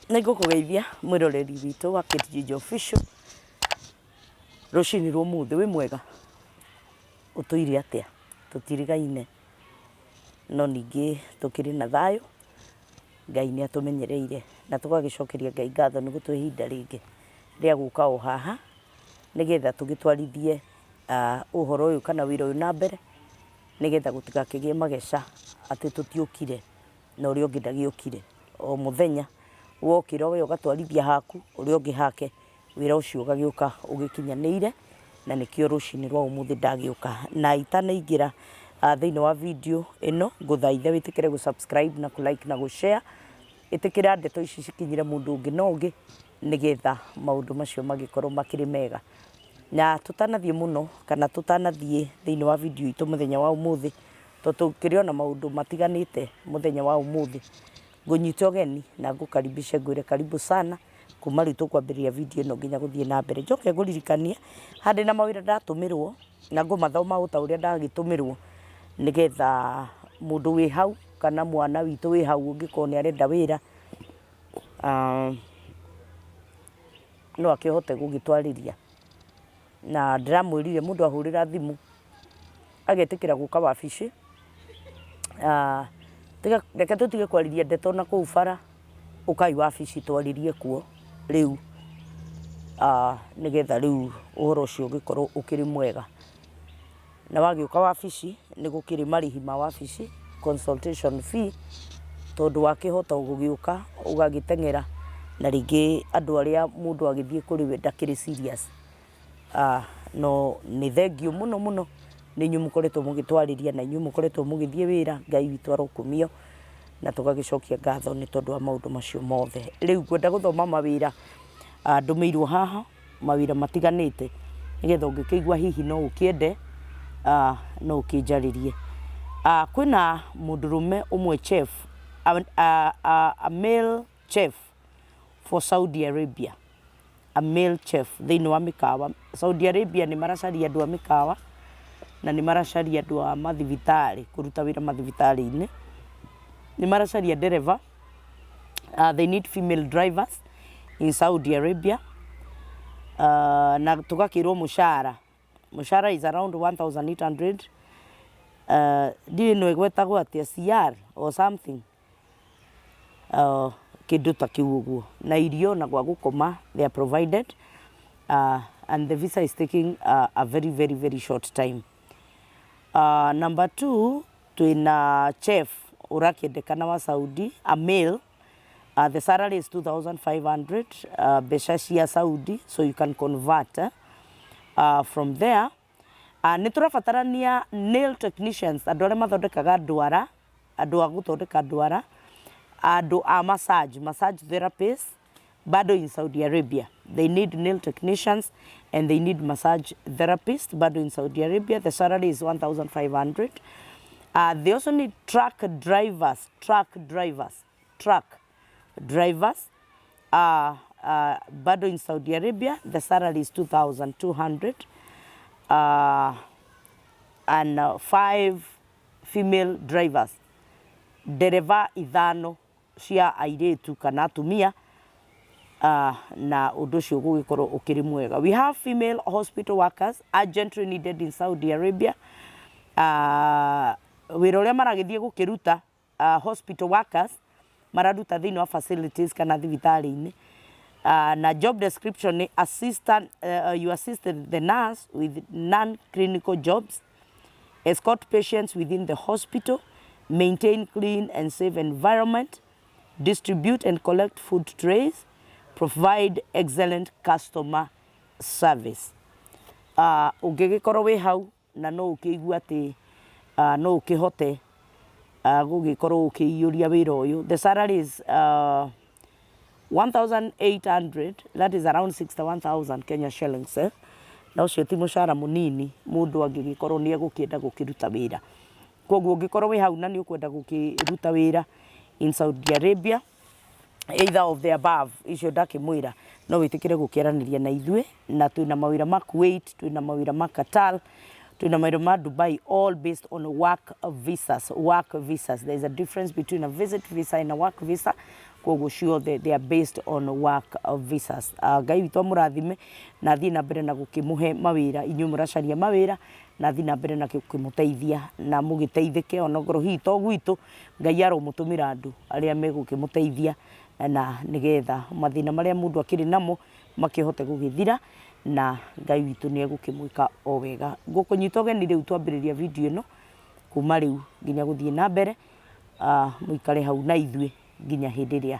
Nego kugeithia mwiroreri witũ wa Kijiji Official rucini rwa muthi wi mwega utuire atia tutirigaine no ningi tukiri na thayo Ngai ni atumenyereire na tugagicokeria Ngai ngatho ni gutwe ihinda ringi ria guka o haha nigetha tugitwarithie uhoro uyu kana wira uyu na mbere nigetha gutigakigie mageca ati tutiukire na uria ungi ndagiukire o muthenya wokira we ugatwarithia haku uria ungi hake wira ucio ugagiuka ugikinyaneire na nikio rucini rwa umuthi ndagiuka na itanaingira thiini wa video ino nguthaitha witikire gu subscribe na ku like na gu share itikira ndeto ici cikinyire mundu ungi no ungi nigetha maundu macio magikorwo makiri mega na tutanathie muno kana tutanathie thiini wa video itu muthenya wa umuthi tukiriona maundu matiganite muthenya wa umuthi ngunyita ogeni na ngukaribisha ngwire karibu sana kuma ritu kwambiria video ino nginya guthie na mbere njoke nguririkanie handi na mawira ndatumirwo na ngumathoma uta uria ndagitumirwo nigetha mundu wi hau kana mwana witu wi hau ungiko ni arenda wira no akihote gugitwariria na ndiramwirire mundu ahurira thimu agetikira guka wabici reke tutige kwariria ndeto na kuu bara ukai wabici twaririe kuo riu nigetha riu uhoro ucio ugikorwo ukiri mwega na wagiuka wabici ni gukiri marihi ma wabici consultation fee tondu wakihota gugiuka ugagitengera na ringi andu aria mundu agithie kuri we ndakiri serious no ni thengio muno muno ni nyu mukoretwo mugitwariria na nyu mukoretwo mugithie wira Ngai witu arokumio na tugagicokia ngatho ni tondu wa maundu macio mothe riu kwenda guthoma mawira ndumirwo haha mawira matiganite nigetha ungikigwa hihi no ukiende no ukinjaririe kwina mundurume umwe chef a male chef for Saudi Arabia a male chef thiini wa mikawa Saudi Arabia ni maracaria andu a mikawa na ni maracaria andu a mathibitari kuruta wira mathibitari-ini ni maracaria dereva they need female drivers in Saudi Arabia na tugakirwo mushara is around 1800 dino igwetagwo atia CR or something kindu ta kiuguo na irio na gwa gukoma they are provided and the visa is taking a very very very short time. Number 2 twina chef urakendekana wa Saudi a male the salary is 2500 besha cia Saudi so you can convert from there ni turafatarania nail technicians andu aria mathondekaga ndwara andu a guthondeka ndwara andu a massage therapists bado in Saudi Arabia they need nail technicians and they need massage therapists bado in Saudi Arabia the salary is 1500 they also need truck drivers bado in Saudi Arabia the salary is 2200 and 5 female drivers dereva ithano cia airetu kana atumia na undu ucio gugikorwo ukiri mwega we have female hospital workers urgently needed in Saudi Arabia wira uria maragithie gukiruta hospital workers mararuta thiini wa facilities kana thibitari-ini na job description ni assistant you assisted the nurse with non-clinical jobs escort patients within the hospital maintain clean and safe environment distribute and collect food trays provide excellent customer service ugigikorwo wi hau na no ukigua ati no ukihote gugikorwo ukiyuria wira uyu the salary is 1800 that is around 61000 Kenya shillings na ucio ti mushara munini mundu angigikorwo ni egukienda gukiruta wira koguo ungikorwo wi hau na ni ukwenda gukiruta wira in Saudi Arabia either of the above icio ndakimwira no witikire gukiraniria na ithwe na twina mawira ma Kuwait twina mawira ma Qatar twina mawira ma Dubai all based on work visas there is a difference between a visit visa and a work visa koguo ciothe they are based on work of visas. Ngai witũ amũrathime na thiĩ na mbere na gũkĩmũhe mawĩra, inyuĩ mũracaria mawĩra na thiĩ na mbere na gũkĩmũteithia na mũgĩteithĩke onokorwo hihi to gwitũ, Ngai aromũtũmĩra andũ arĩa megũkĩmũteithia na nĩgetha mathĩna marĩa mũndũ akĩrĩ namo makĩhote gũgĩthira na Ngai witũ nĩ egũkĩmwĩka o wega. Ngũkũnyita ũgeni rĩu twambĩrĩria video ĩno kuma rĩu nginya gũthiĩ na mbere, mũikare hau na ithuĩ nginya hĩndĩ ĩrĩa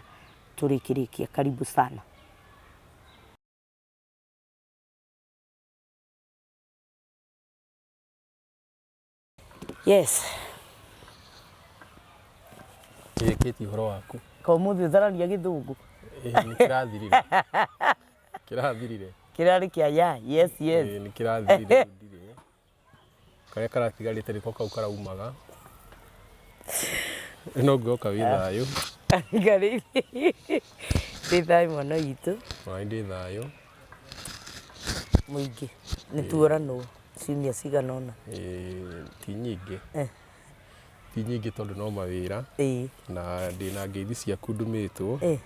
tũrĩkĩrĩkia. Karibu sana. Yes. Kĩti ũhoro waku? Kwa mũthĩ ũthararia gĩthũngũ. Nĩ kĩrathirire. Kĩrathirire. Kĩrarĩ kĩa ya, yes. Nĩ kĩrathirire ndirĩ. Karĩa karatigarĩte nĩko kau karaumaga. No ngĩoka wĩ thayũ. Ngarĩ. Ndĩ thayũ mwana witũ. Ndĩ thayũ. Mũingĩ. Nĩ tuoranwo ciumia cigana ũna. Ti nyingĩ. Ti nyingĩ tondũ no mawĩra. Na ndĩna ngeithi ciaku ndumĩtwo.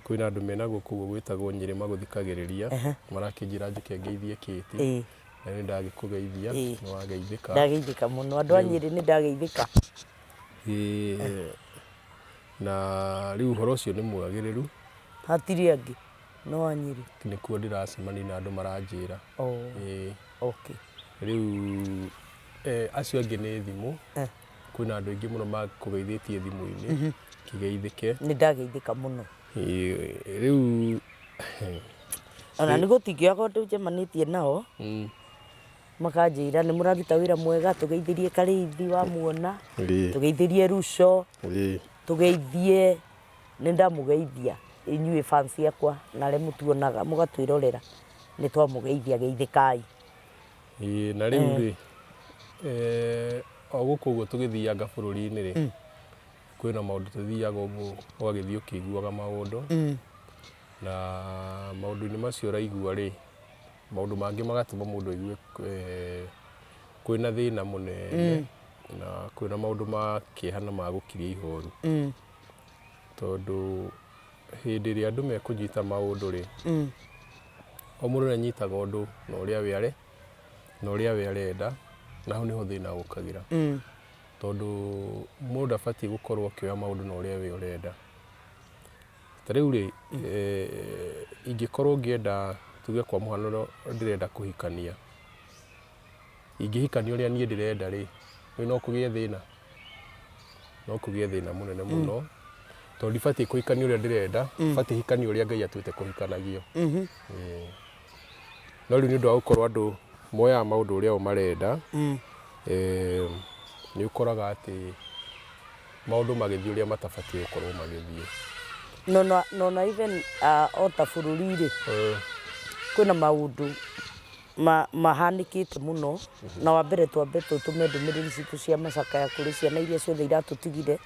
Kwĩna andũ mena gũkũ gwĩtagwo Nyĩrĩ magũthikagĩrĩria. Marakĩnjĩra njũke ngeithie Kĩti. Na nĩ ndagĩkũgeithia. Nĩ wageithĩka. Ndageithĩka mũno. Andũ a Nyĩrĩ nĩ ndageithĩka. Na rĩu ũhoro ũcio nĩ mwagĩrĩru. Hatirĩ angĩ no wa Nyĩrĩ. Nĩkuo ndĩracemania na andũ maranjĩra. Okay. Rĩu acio angĩ nĩ thimũ. Kwĩna andũ aingĩ mũno makũgeithĩtie thimũ-inĩ. Kĩgeithĩke. Nĩ ndageithĩka mũno. Rĩu ona nĩ gũtingĩaga ũndũ njemanĩtie nao makanjĩra nĩ mũraruta wĩra mwega, tũgeithĩrie Karĩithi wamuona, tũgeithĩrie Ruco, tũgeithie, nĩ ndamũgeithia inyuĩ fans yakwa na arĩa mũtuonaga mũgatwĩrorera nĩ twamũgeithia, geithĩkai. Na rĩu rĩ o gũkũ ũguo tũgĩthianga bũrũri-inĩ rĩ, kwĩna maũndũ tũthiaga ũguo ũgagĩthiĩ ũkĩiguaga maũndũ, na maũndũ-inĩ macio ũraigua rĩ, maũndũ mangĩ magatũma mũndũ aigue kwĩna thĩna mũnene na kwĩna maũndũ ma kĩeha na ma gũkiria ihoru, tondũ hĩndĩ ĩrĩa andũ mekũnyita maũndũ rĩ, o mũndũ nĩ anyitaga ũndũ na ũrĩa we arenda, na hau nĩho thĩna ũkagĩra, tondũ mũndũ ndabatiĩ gũkorwo akĩoya maũndũ na ũrĩa we ũrenda. Ta rĩu rĩ, ingĩkorwo ngĩenda tuge kwa mũhano ndĩrenda kũhikania, ingĩhikania ũrĩa niĩ ndĩrenda rĩ, no kũgĩe thĩna mũnene mũno, tondũ ndibatiĩ kũhikania ũrĩa ndĩrenda, batiĩ hikanie ũrĩa Ngai atuĩte kũhikanagio. No rĩu nĩ ũndũ wa gũkorwo andũ moyaga maũndũ ũrĩa o marenda, nĩ ũkoraga atĩ maũndũ magĩthiĩ ũrĩa matabatiĩ gũkorwo magĩthiĩ. Nona even o ta bũrũri rĩ, kwĩna maũndũ mahanĩkĩte mũno, na wa mbere twambe tũtũme ndũmĩrĩri citũ cia macakaya kũrĩ ciana iria ciothe iratũtigire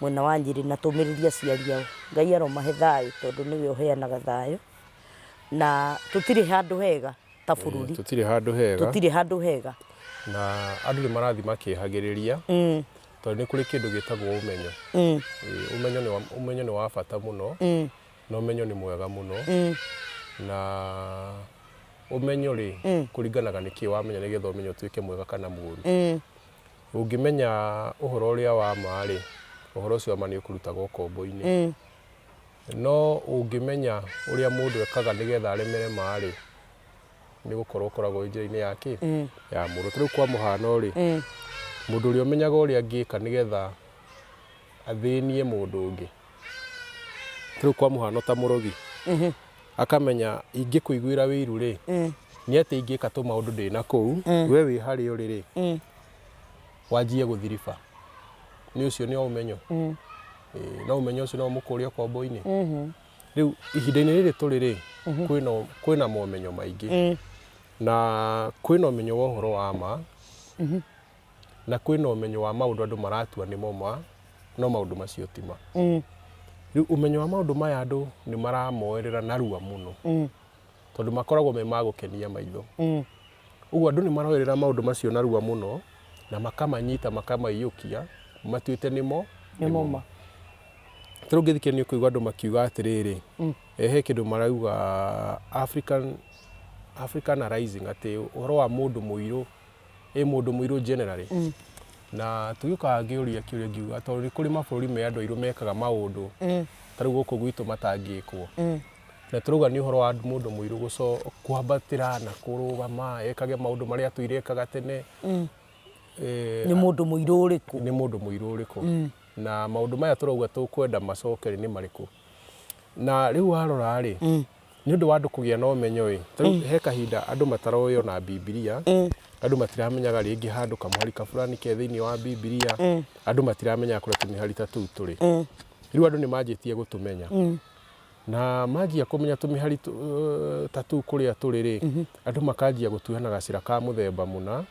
mwena wa Nyĩrĩ, na tũmĩrĩrie aciari ao. Ngai aromahe thayũ tondũ nĩwe ũheanaga thayũ, na tũtirĩ handũ hega ta bũrũri, tũtirĩ handũ hega, na andũ nĩ marathiĩ makĩhagĩrĩria, tondũ nĩ kũrĩ kĩndũ gĩtagwo ũmenyo. Ũmenyo nĩ wa bata mũno, na ũmenyo nĩ mwega mũno, na ũmenyo rĩ, kũringanaga nĩkĩ wamenya nĩgetha ũmenyo ũtuĩke mwega kana mũũru. Ũngĩmenya ũhoro ũrĩa wa ma rĩ, ũhoro ũcio wa ma nĩ ũkũrutaga ũkombo-inĩ, no ũngĩmenya ũrĩa mũndũ ekaga nĩgetha aremere ma rĩ, nĩ gũkorwo ũkoragwo njĩra-inĩ ya mũndũ. Ta rĩu kwa mũhano rĩ, mũndũ ũrĩa ũmenyaga ũrĩa angĩka nĩgetha athĩnie mũndũ ũngĩ, ta rĩu kwa mũhano ta mũrogi, akamenya ingĩkũiguĩra wĩiru rĩ, nĩ atĩ ingĩka tũmaũndũ ndĩ na kũu, we wĩ harĩa ũrĩ rĩ, wanjie gũthiriba. Nĩ ũcio nĩ ũmenyo. No ũmenyo ũcio no mũkũria ũkombo-inĩ. Rĩu ihinda-inĩ rĩrĩ tũrĩ rĩ, kwĩna momenyo maingĩ, na kwĩna ũmenyo wa ũhoro wa ma, na kwĩna ũmenyo wa maũndũ andũ maratua nĩmo ma, no maũndũ macio ti ma. Rĩu ũmenyo wa maũndũ maya andũ nĩ maramoerera narua mũno, tondũ makoragwo me ma gũkenia maitho. Ũguo andũ nĩ maroerera maũndũ macio narua mũno, na makamanyita makamaiyũkia matuĩte nĩmo ma. tarä u ngä thikä nä å kå igua andå makiuga atä rä rä he kä ndå marauga Africanizing atä å horo wa må ndå må irå må ndå må irå generally na tå gä ũkaga ngä å ria kä å ria ngiuga tondå nä kå rä mabå rå ri me andå airå mekaga maå ndå tarä u gå kå gwitå matangä kwo na tå rauga nä å horo wa må ndå må irå kwambatä ra na kå rå gama ekage maå ndå marä a tå irekaga tene nä må ndå må irå å rä kå nä må ndå må irå å rä kå na maå ndå maya tå rauga tå kwenda macokere nä marä kå na rä u warora rä nä å ndå wa andå kå gä a na å menyo he kahinda andå mataroä ona Bibilia andå matiramenyaga rä ngä handå kamå hari kaburani ke thä inä wa Bibilia andå matiramenyaga kå rä tå mä hari ta tå u tå rä rä u andå nä manjä tie gå tå menya na manjia kå menya tå mä hari ta tå u kå rä a tå rä rä andå makanjia gå tuana gacira ka må themba må na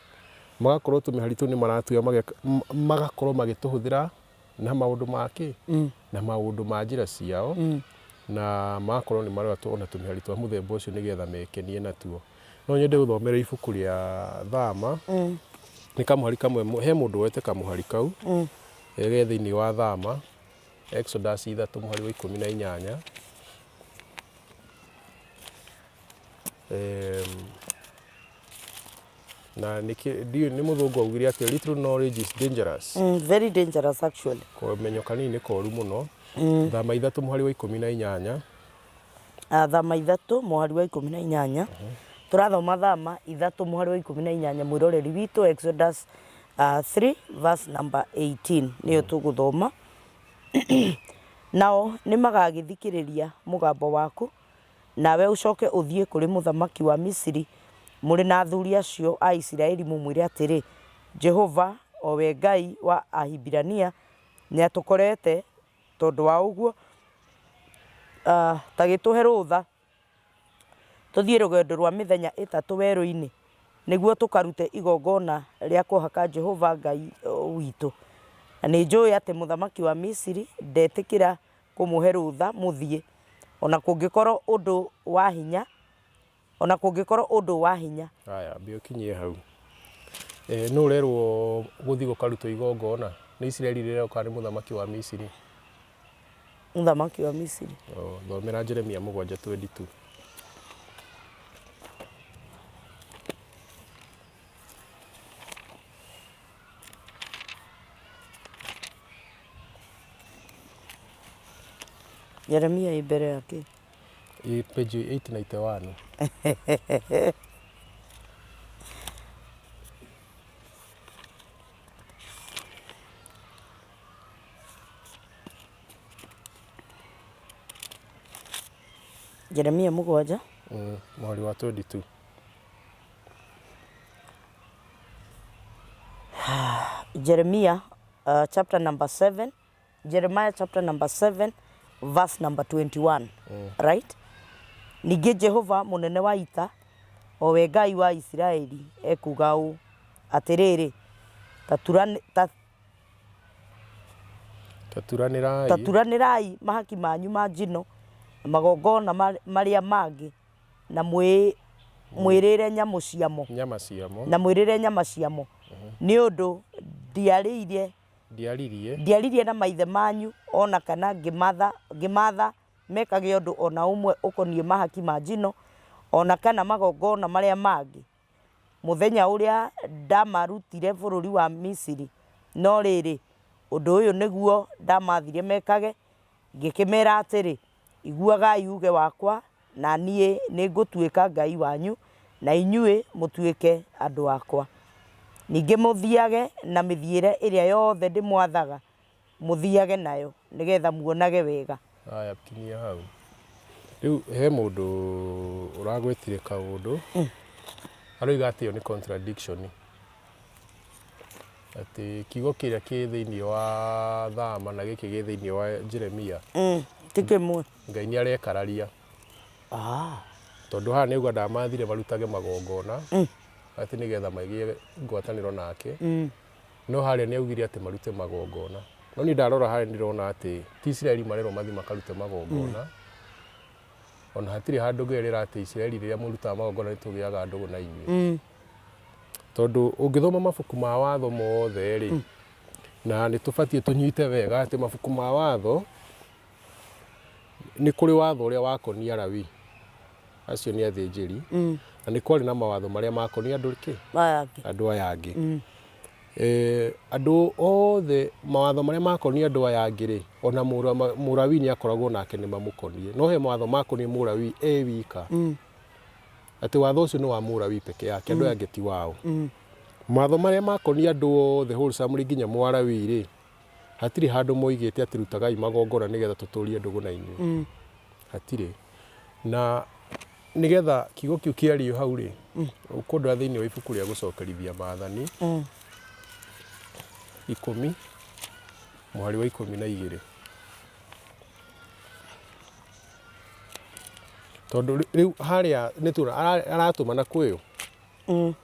magakorwo tå mä hari tå nä maratuya magakorwo magä tå hå thä ra na maå ndå makä na maå ndå ma njä ra ciao na magakorwo nä marora ona tå mä hari twa må themba å cio nä getha mekenie natuo no nyende gå thomera ibuku rä a Thama nä kamå hari kamwe he må ndå woete kamå hari kau ge thä inä wa Thama Exodus 3 må hari wa 18 na nä må thå ngå augire atä little knowledge is dangerous very dangerous actually komenyo kanini nä koru må no Thama 3 må hari wa 18 Thama 3 må hari wa 18 tå rathoma Thama 3 må hari wa 18 mwä roreri witå Exodus 3 verse number 18 nä yo tå gå thoma nao nä magagä thikä rä ria må gambo waku nawe å coke å thiä kå rä må thamaki wa Misiri må rä na athuri acio a Isiraeli må mwä re atä rä Jehova o we Ngai wa Ahibirania nä atå korete tondå wa å guo ta gä tå he rå tha tå thiä rå gendo rwa mä thenya ä tatå werå-inä nä guo tå karute igongona rä a kå haka Jehova Ngai witå na nä njå ä atä må thamaki wa Misiri ndetä kä ra kå må he rå tha må thiä ona kå ngä korwo å ndå wa hinya ona kå ngä korwo å ndå wa hinya aya mbä å kinyie hau nä å rerwo gå thiä gå karutwo igongona nä Isiraeli rä reroka nä må thamaki wa Misiri må thamaki wa Misiri thomera Jeremia 7:22 Jeremia ä mbere yake page 891 Jeremia 7 mwari wa 22 Jeremia chapter number 7 Jeremiah chapter number 7 verse number 21 right ningĩ Jehova mũnene wa ita o we Ngai wa Isiraeli ekuga ũũ atĩrĩrĩ taturanĩrai mahaki manyu ma njino magongona marĩa mangĩ na mwĩrĩre nyamũ ciamo na mwĩrĩre nyama ciamo nĩ ũndũ ndiaririe na maithe manyu ona kana ngĩmatha mekage ũndũ ona ũmwe ũkoniĩ mahaki ma njino ona kana magongona marĩa mangĩ mũthenya ũrĩa ndamarutire bũrũri wa Misiri no rĩrĩ ũndũ ũyũ nĩguo ndamathire mekage ngĩkĩmera atĩrĩ iguagai uge wakwa na niĩ nĩngũtuĩka Ngai wanyu na inyuĩ mũtuĩke andũ akwa ningĩ mũthiage na mĩthiĩre ĩrĩa yothe ndĩmwathaga mũthiage nayo nĩgetha muonage wega aya kinyia hau rĩu he mũndũ ũragwĩtire kaũndũ aroiga atĩ ĩyo nĩ contradiction atĩ kiugo kĩrĩa kĩ thĩinĩ wa Thama na gĩkĩ gĩ thĩinĩ wa Jeremia ti kĩmwe Ngai nĩ arekararia tondũ haha nĩ auga ndamathire marutage magongona atĩ nĩgetha maigĩe ngwatanĩro nake no harĩa nĩ augire atĩ marute magongona no niĩ ndarora harĩa ndĩrona atĩ ti Isiraeli marerwo mathiĩ makarute magongona ona hatirĩ handũ ngĩrĩra atĩ Isiraeli rĩrĩa mũrutaga magongona nĩ tũgĩaga ndũgũ na inyuĩ tondũ ũngĩthoma mabuku ma watho mothe rĩ na nĩ tũbatiĩ tũnyite wega atĩ mabuku ma watho nĩ kũrĩ watho ũrĩa wakonia Alawii acio nĩ athĩnjĩri na nĩ kwarĩ na mawatho marĩa makonia andũ aya angĩ andũ othe mawatho marĩa makonia andũ aya angĩ ona Mũlawii nĩ akoragwo nake nĩ mamũkonie no he mawatho makonie Mũlawii wika atĩ watho ũcio nĩ wa Mũlawii peke yake andũ aya angĩ ti wao mawatho marĩa makonia andũ othe wholesome nginya Mũlawii hatirĩ handũ moigĩte atĩ rutagai magongona nĩgetha tũtũrie ndũgũ na inyuĩ hatirĩ na nĩgetha kiugo kĩu kĩario hau ũkũndora thĩinĩ wa ibuku rĩa gũcokerithia maathani 10 mũhari wa 12 tondũ rĩu harĩa aratũmana kwĩyo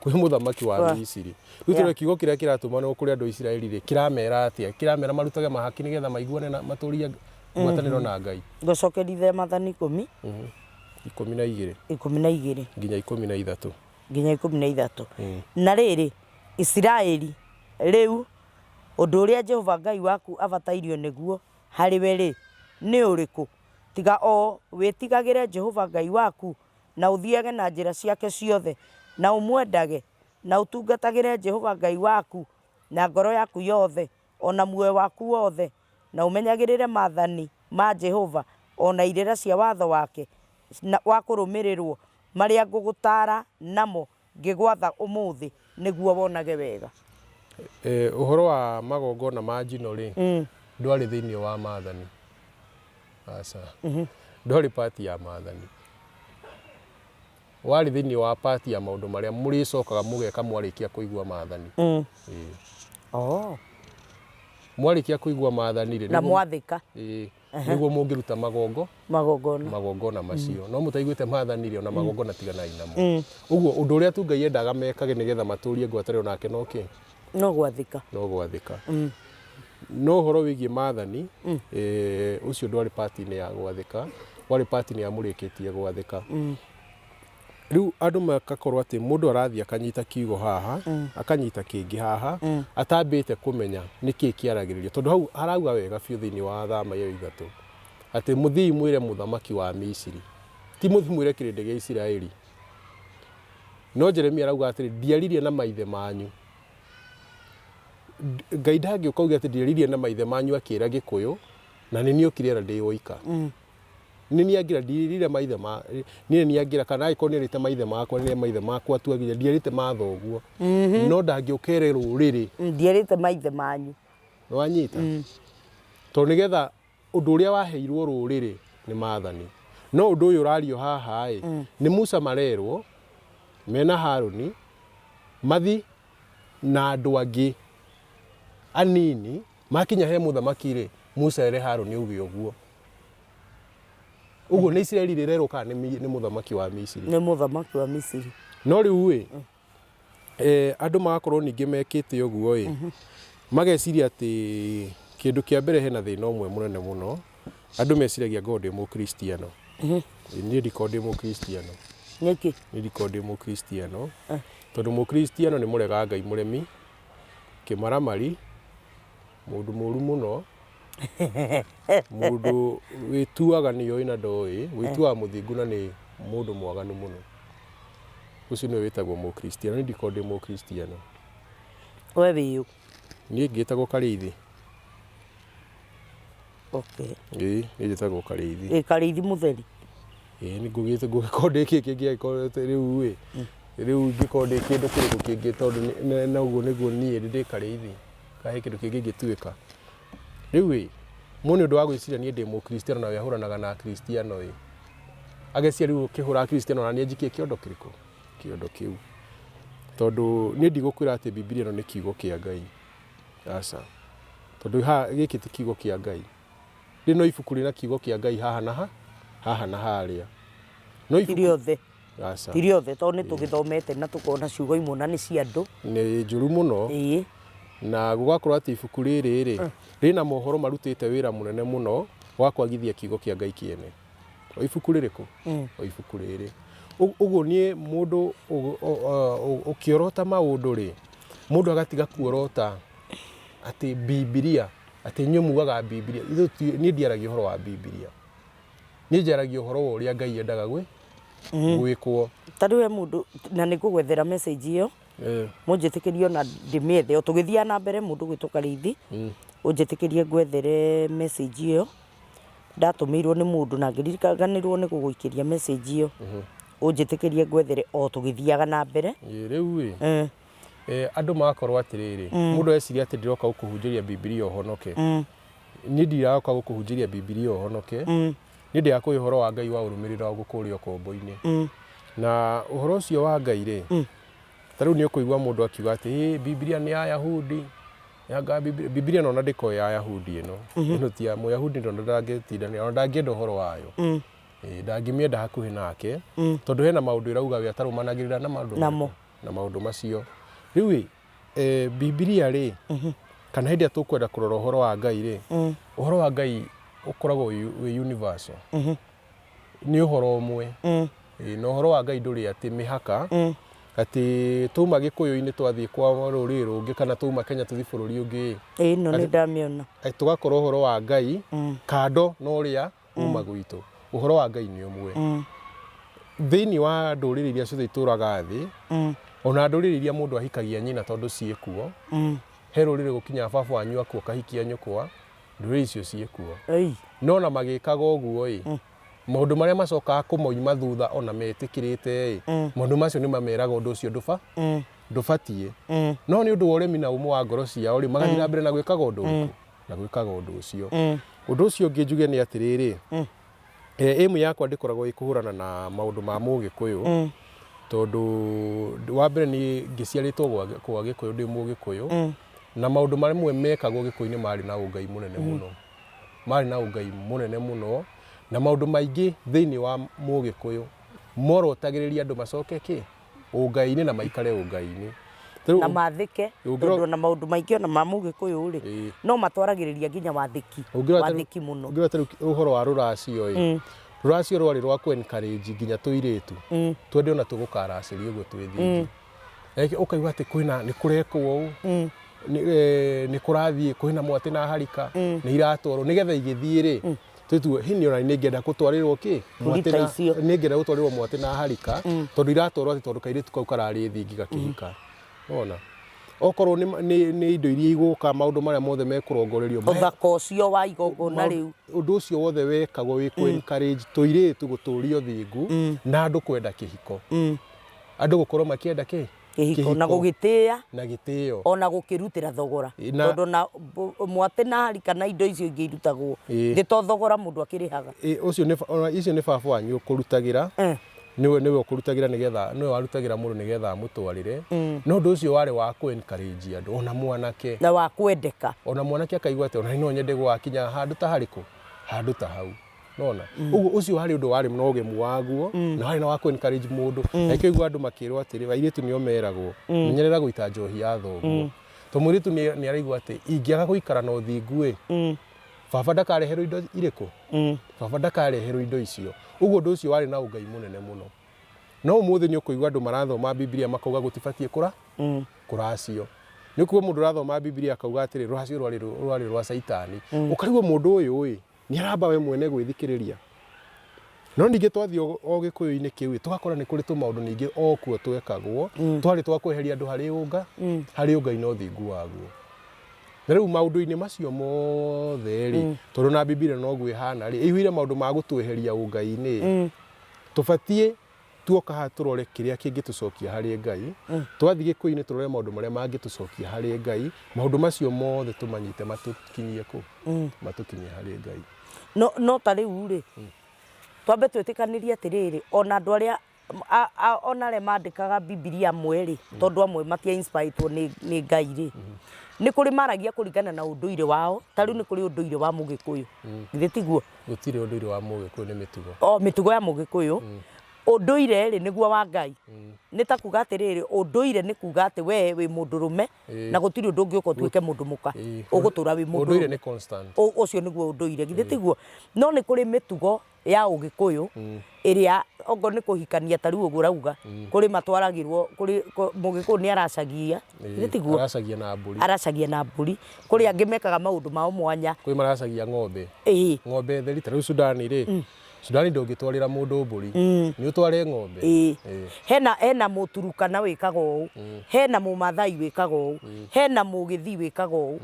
kwĩ mũthamaki wa Misiri rĩu tũrĩ kiugo kĩrĩa kĩratũmanwo kũrĩ andũ Isiraeli kĩramera atĩa kĩramera marutage mahaki nĩgetha maiguane na matũrie ngwatanĩro na Ngai gũcokerithia maathani 10 12 nginya 13 na rĩrĩ Isiraeli rĩu ũndũ ũrĩa Jehova Ngai waku abatairio nĩguo harĩ we nĩ ũrĩkũ tiga o wĩtigagĩre Jehova Ngai waku na ũthiage na njĩra ciake ciothe na ũmwendage na ũtungatagĩre Jehova Ngai waku na ngoro yaku yothe ona muoyo waku wothe na ũmenyagĩrĩre maathani ma Jehova ona irĩra cia watho wake wa kũrũmĩrĩrwo marĩa ngũgũtara namo ngĩgwatha ũmũthĩ nĩguo wonage wega ũhoro wa magongona ma njino ndwarĩ thĩinĩ wa maathani ndwarĩ pati ya maathani warĩ thĩinĩ wa pati ya maũndũ marĩa mũrĩcokaga mũgeka mwarĩkia kũigua maathani mwarĩkia kũigua maathani na mwathĩka nĩguo mũngĩruta magongona macio no mũtaiguĩte maathani ona magongona tiganai namo ũguo ũndũ ũrĩa tu Ngai endaga mekage nĩgetha matũrie ngwatanĩro nake no gwathĩka no ũhoro wĩgiĩ maathani ũcio ndwarĩ pati-inĩ ya gwathĩka warĩ pati-inĩ ya mũrĩkĩtie gwathĩka rĩu andũ makakorwo atĩ mũndũ arathiĩ akanyita kiugo haha akanyita kĩngĩ haha atambĩte kũmenya nĩkĩĩ kĩaragĩrĩrio tondũ hau arauga wega biũ thĩinĩ wa Thama ĩyo 3 atĩ mũthii mwĩre mũthamaki wa Misiri ti mũthii mwĩre kĩrĩndĩ gĩa Isiraeli no Jeremia arauga atĩ ndiaririe na maithe manyu Ngai ndangĩũka uge atĩ ndiaririe na maithe manyu akĩra Gĩkũyũ na nĩ niĩ okire na ndĩ woika nĩ niĩ angira ndirire maithe ma niĩ niĩ angira kana agĩkorwo nĩ erĩte maithe makwa nĩ maithe makwa tu agiria ndierĩte mathoguo no ndangĩũkere rũrĩrĩ ndierĩte maithe manyu wanyita tondũ nĩgetha ũndũ ũrĩa waheirwo rũrĩrĩ nĩ maathani no ũndũ ũyũ ũrario haha nĩ Musa marerwo mena Harũni mathi na andũ angĩ anini makinya he mũthamaki Musa ere Harũni uge ũguo ũguo nĩ Isiraeli rĩrerwo kana nĩ mũthamaki wa Misiri no rĩu andũ magakorwo ningĩ mekĩte ũguo mageciria atĩ kĩndũ kĩa mbere hena thĩna ũmwe mũnene mũno andũ meciragia ngo ndĩ mũkristiano niĩ ndikoragwo ndĩ mũkristiano nĩkĩ ndikoragwo ndĩ mũkristiano tondũ mũkristiano nĩ mũrega Ngai mũremi kĩmaramari mũndũ mũru mũno mũndũ wĩtuaga nĩ oĩ na ndoĩ wĩtuaga mũthingu na nĩ mũndũ mwaganu mũno ũcio nĩ wĩtagwo mũkristiano niĩ ndikoragwo ndĩ mũkristiano we wĩũ niĩ ngĩtagwo Karĩithi niĩ njĩtagwo Karĩithi Karĩithi mũtheri nĩ ngũgĩkorwo ndĩ kĩngĩ rĩu rĩu ngĩkorwo ndĩ kĩndũ kĩrĩkũ kĩngĩ tondũ na ũguo nĩguo niĩ ndĩ Karĩithi kahe kĩndũ kĩngĩ ngĩtuĩka rĩu mũnĩ ũndũ wa gwĩciria niĩ ndĩ mũkristiano na wĩhũranaga na kristiano ageciria rĩu kĩhũra kristiano na niĩ njikie kĩondo kĩrĩkũ kĩondo kĩu tondũ niĩ ndigũkwĩra atĩ Biblia ĩno nĩ kiugo kĩa Ngai aca tondũ gĩkĩ ti kiugo kĩa Ngai rĩno ibuku rĩna kiugo kĩa Ngai haha na harĩa no ibuku tiriothe tondũ nĩ tũgĩthomete na tũkona ciugo imwe na nĩ cia andũ nĩ njũru mũno na gũgakorwo atĩ ibuku rĩrĩ rĩna mohoro marutĩte wĩra mũnene mũno wa kwagithia kiugo kĩa Ngai kĩene o ibuku rĩrĩkũ o ibuku rĩrĩ ũguo niĩ mũndũ ũkĩorota maũndũ mũndũ agatiga kuorota atĩ Biblia atĩ nyumugaga Biblia niĩ ndiaragia ũhoro wa Biblia ni njaragia uhoro wa uria Ngai endaga gwikwo tari we mundu na ni ngugwethera message iyo munjitikirie na ndimiethe o tugithia na mbere mundu gwituka rithi unjitikirie gwethere message iyo ndatumirwo ni mundu na ngirikanirwo ni guguikiria message iyo unjitikirie gwethere o tugithiaga na mbere riu andu makorwo atiriri mundu eciria ati ndiroka gukuhunjiria Biblia uhonoke ni ndiraoka gukuhunjiria Biblia uhonoke ni ndia kwi uhoro wa Ngai wa urumirira gukuria ukombo-ini na uhoro ucio wa Ngai ri tariu ni ukuigwa mundu akiuga ati Biblia ni ya Yahudi yanga Biblia no ndiko ya Yahudi ino ti ya Muyahudi ndo ndangitindania no ndangienda uhoro wayo ndangimienda hakuhi nake tondu hena maundu irauga we atarumanagirira na maundu macio riu Biblia ri kana hindi atukwenda kurora uhoro wa Ngai ri uhoro wa Ngai ukoragwo wi universal ni uhoro umwe no uhoro wa Ngai nduri ati mihaka ati tuma Gikuyu-ini twathie kwa ruriri rungi kana tuma Kenya tuthi bururi ungi no ni ndamiona tugakorwo uhoro wa Ngai kando no uria uma gwitu uhoro wa Ngai ni umwe thiini wa nduriri iria ciothe ituraga thi ona nduriri iria mundu ahikagia nyina tondu ciekuo he ruriri gukinya baba wanyu akuo kahikia nyukwa nduriri icio ciekuo no na magikaga uguo maundu maria macokaga kumoima thutha ona metikirite maundu macio ni mameraga undu ucio ndubatie no ni undu wa uremi na umu wa ngoro ciao ri magathira mbere na gwikaga undu na gwikaga undu ucio undu ucio ungi njuge ni atiriri emu yakwa ndikoragwo ikuhurana na maundu ma Mugikuyu tondu wa mbere ni ngiciaritwo kwa Gikuyu ndi Mugikuyu na maundu marimwe mekagwo Gikuyu-ini mari na ungai munene muno na maundu maingi thiini wa Mugikuyu morotagiriria andu macoke ungai-ini na maikare ungai-ini na mathike tondu na maundu maingi ona ma Mugikuyu ri no matwaragiriria nginya wathiki muno ungiwa uhoro wa ruracio ruracio rwari rwa ku encourage nginya tuiritu twende ona tugukaraciri uguo twithii ukaigua ati kwina ni kurekwo ni kurathie kwina mwati na harika ni iratwarwo nigetha igithie ri tutu hini ona ni ngenda gutwarirwo mwati na ni ngenda gutwarirwo mwati na harika tondu iratwarwo ati tondu kairitu kau karari thingi gakihika ona okorwo ni indo iria iguka maundu maria mothe mekurongorerio uthaka ucio wa igongona riu undu ucio wothe wekagwo wi ku encourage tuiritu guturio thingu na andu kwenda kihiko andu gukorwo makienda kihiko na gugitia na gitio ona gukirutira thogora tondu na mwate na harika na indo icio ingi irutagwo gito thogora mundu akirihaga ucio ni baba wanyu kurutagira niwe ukurutagira nigetha niwe warutagira mundu nigetha amutwarire no ndu ucio wari wa ku encourage andu ona mwanake na wa kwendeka ona mwanake akaigua ati ona no nyende gwakinya handu ta hariku handu ta hau nona uguo ucio hari undu wari no gemu waguo na hari na wa ku encourage mundu na ikigua andu makirwo atiri bairitu nio meragwo menyerera guita njohi ya thoguo to muritu ni araigua ati ingiaga guikara na uthingu baba ndakareherwo indo iriku baba ndakareherwo indo icio uguo ndu ucio wari na ungai munene muno no umuthi ni ukuigua andu marathoma Biblia makauga gutibatie kuracio ni kuo mundu rathoma Biblia akauga atiri ruracio rwari rwa Saitani ukarigwo mundu uyu ni aramba we mwene gwithikiriria no ninge twathio o Gikuyu-ini kiu tugakora ni kuri tu maundu ninge o kuo twekagwo twari twakweheria andu hari ungai no thingu waguo na riu maundu-ini macio mothe ri tondu na Biblia no gwihana ri ihuire maundu ma gutweheria ungai-ini tubatie tuoka ha turore kiria kingitucokia hari Ngai twathi Gikuyu-ini turore maundu maria mangitucokia hari Ngai maundu macio mothe tumanyite matukinyie matukinyie hari Ngai no tari uri twambe twetikanirie atiriri ona andu aria ona le mandikaga Biblia mweri tondu amwe matia inspired ni Ngai ri ni kuri maragia kuringana na unduire wao tari ni kuri unduire wa Mugikuyu githitiguo gutire unduire wa Mugikuyu ni mitugo mitugo ya Mugikuyu unduire ri niguo wa Ngai ni ta kuga atiriri unduire ni kuga ati we wi mundurume na gutiri undu ungi ukotuike mundu muka ugutura wi mundu unduire ni constant ucio niguo unduire githitiguo no ni kuri mitugo ya Ugikuyu iria ongo ni kuhikania tariu uguo rauga kuri matwaragirwo kuri Mugikuyu ni aracagia githitiguo aracagia na mburi kuri angi mekaga maundu mao mwanya kuri maracagia ng'ombe theri tariu Sudan ri Sudani ndũngĩtwarĩra mũndũ mbũri nĩ ũtware ng'ombe. Hena mũturukana wĩkaga ũũ, hena mũmathai wĩkaga ũũ, hena mũgĩthii wĩkaga ũũ.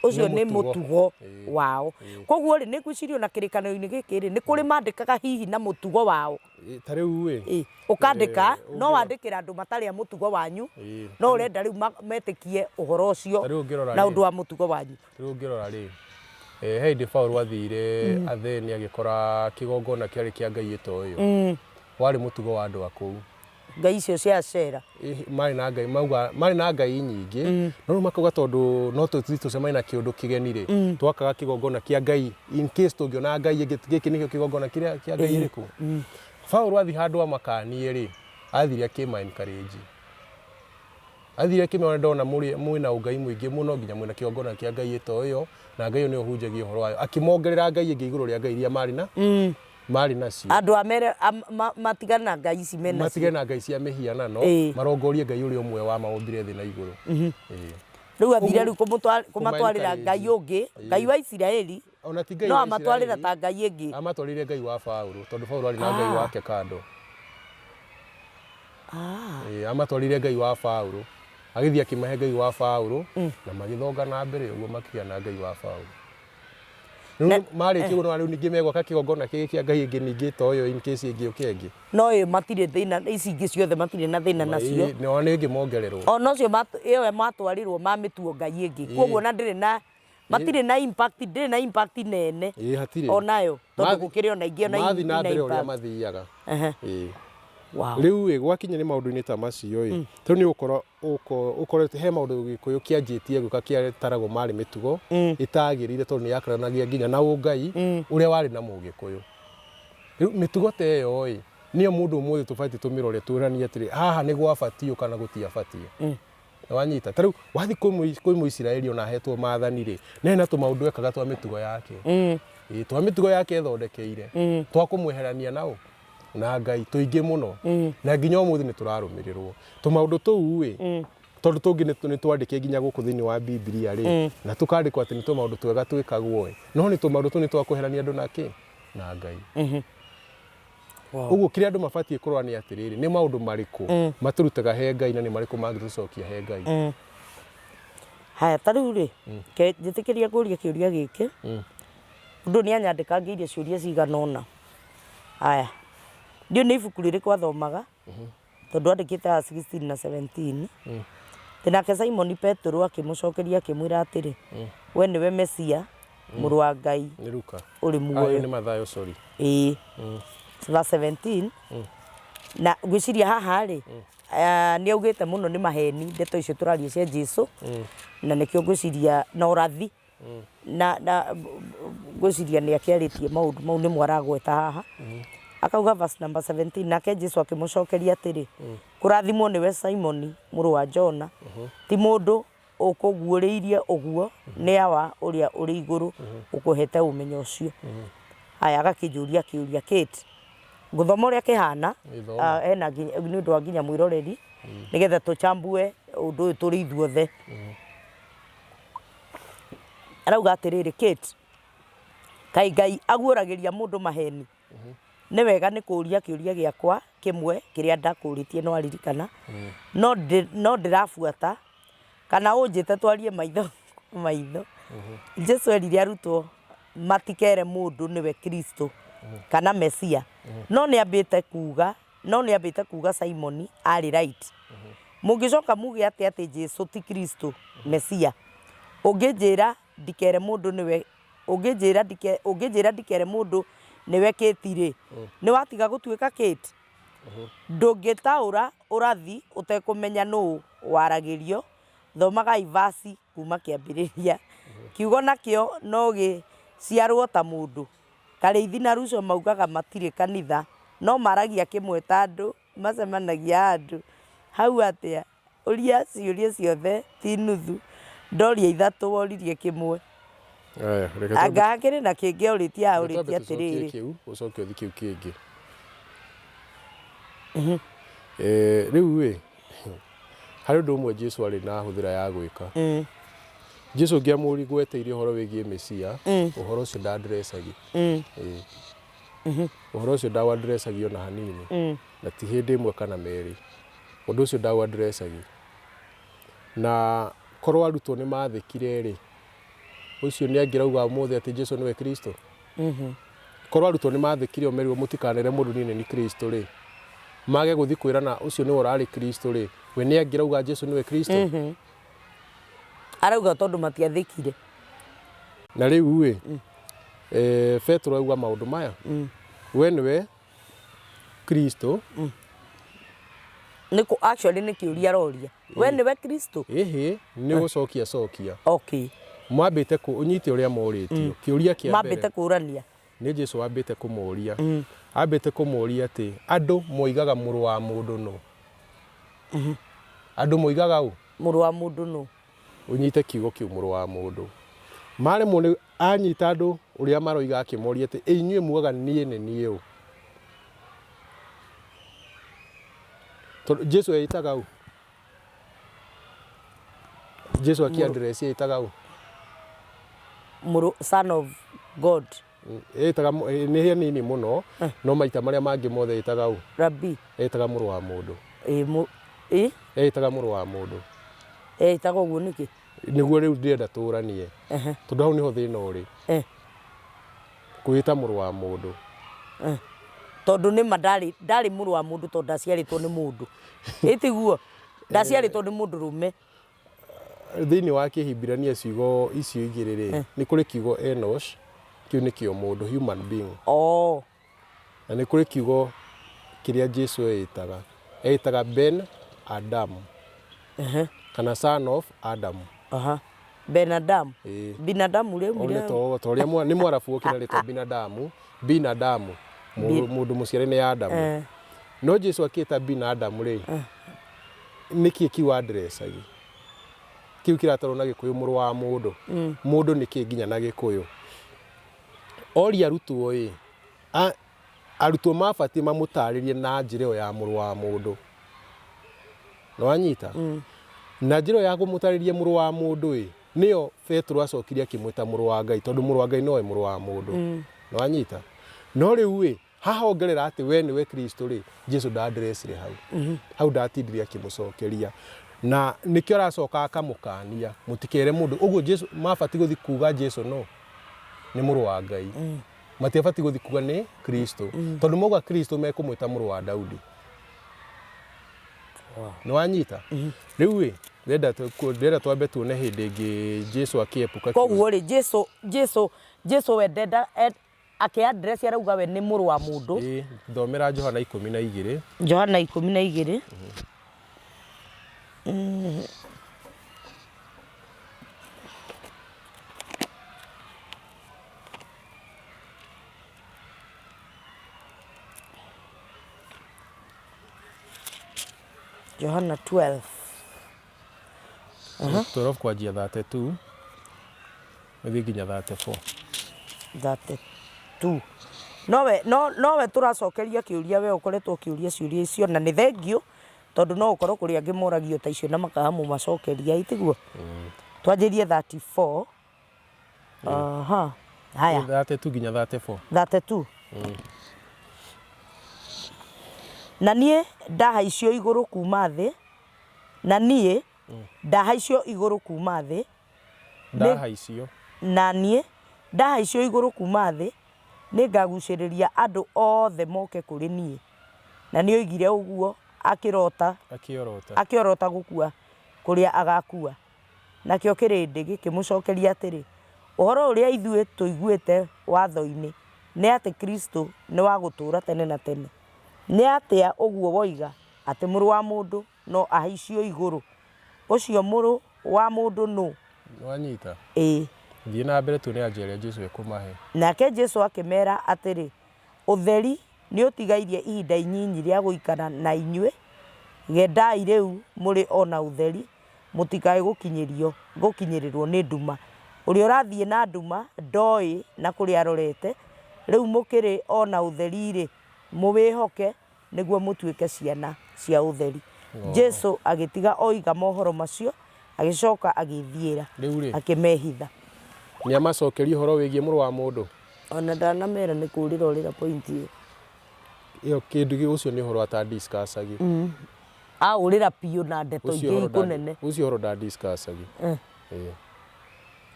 Ũcio nĩ mũtugo wao. Koguo rĩ nĩngwĩciria ona kĩrĩkanĩro-inĩ gĩkĩ rĩ nĩ kũrĩ mandĩkaga hihi na mũtugo wao. Ta rĩu ĩ ũkandĩka no wandĩkĩra andũ matarĩ a mũtugo wanyu no ũrenda rĩu metĩkie ũhoro ũcio na ũndũ wa mũtugo wanyu. Rĩu ũngĩrora rĩ he hĩndĩ Paul athire Atheni agĩkora kĩgongona kĩarĩ kĩa ngai ĩtoĩyo warĩ mũtugo wa andũ a kũu. Ngai icio cia Acera marĩ na ngai marĩ na ngai nyingĩ no makauga tondũ no tũcemania na kĩũndũ kĩgeni rĩ twakaga kĩgongona kĩa ngai in case tũngĩona ngai gĩkĩ nĩkĩo kĩgongona kĩrĩa kĩa ngai ĩrĩkũ. Paul athi handũ amakanie rĩ athire akĩma-encourage, athire akĩmera ndona mwĩna ũngai mũingĩ mũno nginya mwĩna kĩgongona kĩa ngai ĩtoĩyo na ngai ĩyo nĩyo hunjagia ũhoro wayo akĩmongerera ngai ĩngĩ igũrũ rĩa ngai iria marĩ nacio. Andũ amere matigana na ngai ici mena matigana na ngai cia mĩhianano marongorie ngai ũrĩa ũmwe wa maũmbire thĩ na igũrũ. Rĩu athire rĩu kũmatwarĩra ngai ũngĩ, ngai wa Isiraeli no amatwarĩra ta ngai ĩngĩ. Amatwarĩire ngai wa Paũlũ tondũ Paũlũ arĩ na ngai wake kando. Amatwarĩire ngai wa Paũlũ agĩthiĩ akĩmahe ngai wa Paũlũ na magĩthonga na mbere ũguo makĩgĩa na ngai wa Paũlũ. Marĩkia ũguo rĩu ningĩ megwaka kĩgongona kĩngĩ kĩa ngai ĩngĩ ningĩ ĩtoĩyo in case ĩngĩ ũkenge. No ĩyo matirĩ thĩna ici ingĩ ciothe matirĩ na thĩna nacio. No nĩ ĩngĩ mongererwo. Ona ũcio ĩyo matwarirwo mamĩtuo ngai ĩngĩ. Koguo na ndĩrĩ na matirĩ na impact nene. Onayo tondũ gũkĩrĩ ona ingĩ ona mathi na mbere ũrĩa mathiaga. Rĩu gwakinya nĩ maũndũ-inĩ ta macio tondũ nĩ ũkoretwo he maũndũ Gĩkũyũ kĩanjĩtie gwĩka kĩataragwo marĩ mĩtugo ĩtagĩrĩire tondũ nĩ yakaranagia nginya na ũngai ũrĩa warĩ na Mũgĩkũyũ. Rĩu mĩtugo ta ĩyo nĩyo mũndũ ũmũthĩ tũbatiĩ tũmĩrore twĩranie atĩrĩ haha nĩ gwabatie kana gũtiabatie. Wanyita ta rĩu wathi kwĩ Mũisiraeli ona ahetwo maathani rĩ na hena tũmaũndũ ekaga twa mĩtugo yake. Twa mĩtugo yake ethondekeire twa kũmweherania nao na ngai tũingĩ mũno na nginya ũmũthĩ nĩ tũrarũmĩrĩrwo tũmaũndũ tũu tondũ tũngĩ nĩ twandĩke nginya gũkũ thĩinĩ wa Biblia rĩ na tũkandĩkwo atĩ nĩ tũmaũndũ twega twĩkagwo no nĩ tũmaũndũ tũu nĩ twa kweherania andũ na ngai. Ũguo kĩrĩa andũ mabatiĩ kũrora nĩ atĩrĩrĩ nĩ maũndũ marĩkũ matũrutaga he ngai na nĩ marĩkũ mangĩtũcokia he ngai. Haya ta rĩu rĩ njĩtĩkĩria ngũrie kĩũria gĩkĩ mũndũ nĩ anyandĩkangĩirie ciũria cigana ũna. Haya ndio nĩ ibuku rĩrĩkũ athomaga tondũ andĩkĩte 16 na 17 nake Simon Petero akĩmũcokeria akĩmwĩra atĩrĩ we nĩwe Mesia mũrũ wa Ngai ũrĩ muoyo. Nĩ Mathayo sorry. Verse 17 na gwĩciria haha rĩ nĩ augĩte mũno nĩ maheni ndeto icio tũraria cia Jesũ na nĩkĩo gwĩciria na ũrathi na gwĩciria nĩ akĩarĩtie maũndũ mau nĩmo aragweta haha. Akauga verse number 17 nake Jesũ akĩmũcokeria atĩrĩ kũrathimwo nĩwe Simon mũrũ wa Jona ti mũndũ ũkũguũrĩirie ũguo nĩ awa ũrĩa ũrĩ igũrũ ũkũhete ũmenyo ũcio. Haya agakĩnjũria kĩũria Kate ngũthoma ũrĩa kĩhana hena nĩ ũndũ wa nginya mwĩroreri nĩgetha tũchambue ũndũ ũyũ tũrĩ ithuothe. Arauga atĩrĩrĩ Kate kaĩ Ngai aguũragĩria mũndũ maheni nĩ wega nĩ kũũria kĩũria gĩakwa kĩmwe kĩrĩa ndakũrĩtie no aririkana no ndĩrabuata kana ũnjĩte twarie maitho. Jesũ erire arutwo matikere mũndũ nĩwe Kristo kana Mesia no nĩ ambĩte kuga Simon arĩ right. Mũngĩcoka muge atĩ Jesũ ti Kristo Mesia ũngĩnjĩra ndikere mũndũ nĩwe Kate rĩ nĩ watiga gũtuĩka Kate. Ndũngĩtaũra ũrathi ũtekũmenya nũ waragĩrio thomaga ivasi kuma kĩambĩrĩria. Kiugo nakĩo no gĩciarwo ta mũndũ. Karĩithi na Ruco maugaga matirĩ kanitha no maragia kĩmwe ta andũ macemanagia andũ hau atĩa ũria ciũria ciothe ti nuthu ndoria ithatũ woririe kĩmwe. Anga hakĩrĩ na kĩngĩ ũrĩtie atĩrĩrĩ ũcoke ũthi kĩu kĩngĩ. Rĩu harĩ ũndũ ũmwe Jesũ arĩ na hũthĩra ya gwĩka Jesu ngiamũri gweteire ũhoro wĩgiĩ Mesia, ũhoro ũcio ndandrecagi. Ũhoro ũcio ndawadrecagio na hanini, na ti hĩndĩ ĩmwe kana merĩ. Ũndũ ũcio ndawadrecagi. Na korwo arutwo nĩ mathĩkire-rĩ, ũcio nĩ angĩrauga ũmũthĩ atĩ Jesu nĩwe Kristo. Korwo arutwo nĩ mathĩkire ũmerirwo mũtikanere mũndũ niĩ nĩ Kristo-rĩ, mage gũthiĩ kwĩrana ũcio nĩwe ũrarĩ Kristo-rĩ, we nĩ angĩrauga Jesu nĩwe Kristo. Arauga tondũ matiathĩkire. Na rĩu-ĩ, Petro auga maũndũ maya, we nĩwe Kristo. Actually nĩ kĩũria aroria. We nĩwe Kristo? Ĩhĩ, nĩ gũcokia cokia. Okay. Mwambĩte ũnyite ũrĩa morĩtio. Kĩũria kĩa mbere. Mambĩte kũrania. Nĩ Jesu wambĩte kũmoria. Ambĩte kũmoria atĩ andũ moigaga mũrũ wa mũndũ no. Andũ moigaga ũ? Mũrũ wa mũndũ no. Ũnyite kiugo kĩu mũrũ wa mũndũ. Maremwo nĩ anyita andũ ũrĩa maroiga akĩmoria atĩ inyuĩ muoga niĩ nĩ niĩ ũ? Jesu eitaga ũ? Jesu akĩandresi eitaga ũ? Son of God. Eitaga nĩ hanini mũno, no maita marĩa mangĩ mothe eitaga ũ? Rabbi. Eitaga mũrũ wa mũndũ. Eitaga mũrũ wa mũndũ. Eitaga ũguo nĩkĩ? Nĩguo rĩu ndĩrenda tũranie. Tondũ hau nĩho thĩna ũrĩ. Kwĩta mũrũ wa mũndũ. Tondũ nĩma ndarĩ mũrũ wa mũndũ tondũ ndaciarĩtwo nĩ mũndũ. Ĩtiguo ndaciarĩtwo nĩ mũndũrũme. Thĩinĩ wa Kĩhibirania ciugo icio igĩrĩ-rĩ, nĩ kũrĩ kiugo Enosh, kĩu nĩ kĩo mũndũ, human being. Na nĩ kũrĩ kiugo kĩrĩa Jesu eitaga Ben Adam, kana son of Adam. Benadamu. Binadamu rĩu rĩu nĩ Mwarabu ũkĩra rĩtwa Binadamu, mũndũ mũciare nĩ Adamu. No Jesu akĩĩta Binadamu-rĩ, nĩkĩĩ kiu andrecagi? Kiu kĩratarwo na Gĩkũyũ mũrũ wa mũndũ. Mũndũ nĩkĩĩ nginya na Gĩkũyũ? Oria arutwo-ĩ, arutwo mabatiĩ mamũtarĩrie na njĩra ĩyo ya mũrũ wa mũndũ. Nĩwanyita? Na njĩra ĩyo ya kũmũtarĩria mũrũ wa mũndũ-ĩ, nĩyo Petro acokire akĩmwĩta mũrũ wa Ngai, tondũ mũrũ wa Ngai nowe mũrũ wa mũndũ. Nĩwanyita? No rĩu-ĩ, haha ongerera atĩ we nĩwe Kristo-rĩ, Jesu ndandrecire hau. Hau ndatindire akĩmũcokeria. Na nĩkĩo aracoka akamũkania, mũtikere mũndũ. Ũguo Jesu mabatiĩ gũthiĩ kuga Jesu no nĩ mũrũ wa Ngai. Matiabatiĩ gũthiĩ kuga nĩ Kristo. Tondũ mauga Kristo mekũmwĩta mũrũ wa Daudi. Nĩwanyita? Rĩu-ĩ, ndĩrenda twambe tuone hĩndĩ ĩngĩ Jesu akĩepuka. Koguo-rĩ, Jesu we ndenda akĩandresi arauga we nĩ mũrũ wa mũndũ. Thomera Johana 12. Johana 12. Johana 12. 12 kwanjia 32 gũthiĩ nginya 34. 32. Nowe tũracokeria kĩũria we ũkoretwo ũkĩũria ciũria icio, na nĩ thengio tondũ no ũkorwo kũrĩ angĩ moragio ta icio na makaga mũmacokeria, ĩtiguo? Twanjĩrie 34. Haya. 32 nginya 34. 32. Na niĩ ndahaicio igũrũ kuma thĩ. Na niĩ ndahaicio igũrũ kuma thĩ. Ndahaicio. Na niĩ ndahaicio igũrũ kuma thĩ. Nĩngagucĩrĩria andũ othe moke kũrĩ niĩ. Na nĩ oigire ũguo akĩorota gũkua kũrĩa agakua. Nakĩo kĩrĩndĩ gĩkĩmũcokeria atĩrĩ, ũhoro ũrĩa ithuĩ tũiguĩte watho-inĩ nĩ atĩ Kristo nĩ wa gũtũũra tene na tene. Nĩ atĩa ũguo woiga atĩ mũrũ wa mũndũ no ahaicio igũrũ? Ũcio mũrũ wa mũndũ no? Nĩwanyita? Ĩĩ. Thiĩ na mbere tuone anja ĩrĩa Jesu ekũmahe. Nake Jesu akĩmera atĩrĩ, ũtheri nĩ ũtigairie ihinda inyinyi rĩa gũikara na inyuĩ. Gendai rĩu mũrĩ ona ũtheri, mũtikae gũkinyĩrĩrwo nĩ nduma. Ũrĩa ũrathiĩ na nduma ndoĩ na kũrĩa arorete. Rĩu mũkĩrĩ ona ũtheri-rĩ, mũwĩhoke nĩguo mũtuĩke ciana cia ũtheri. Jesu agĩtiga oiga mohoro macio, agicoka agithiira Rĩu rĩ akimehitha nĩ amacokeria ũhoro wĩgiĩ mũrũ wa mũndũ ona ndanamera nĩ kũrĩra ũrĩra point ĩyo kĩndũ ũcio nĩ ũhoro atadiscussagi aũrĩra piũ na ndeto ingĩ ikũnene ũcio ũhoro ndadiscussagi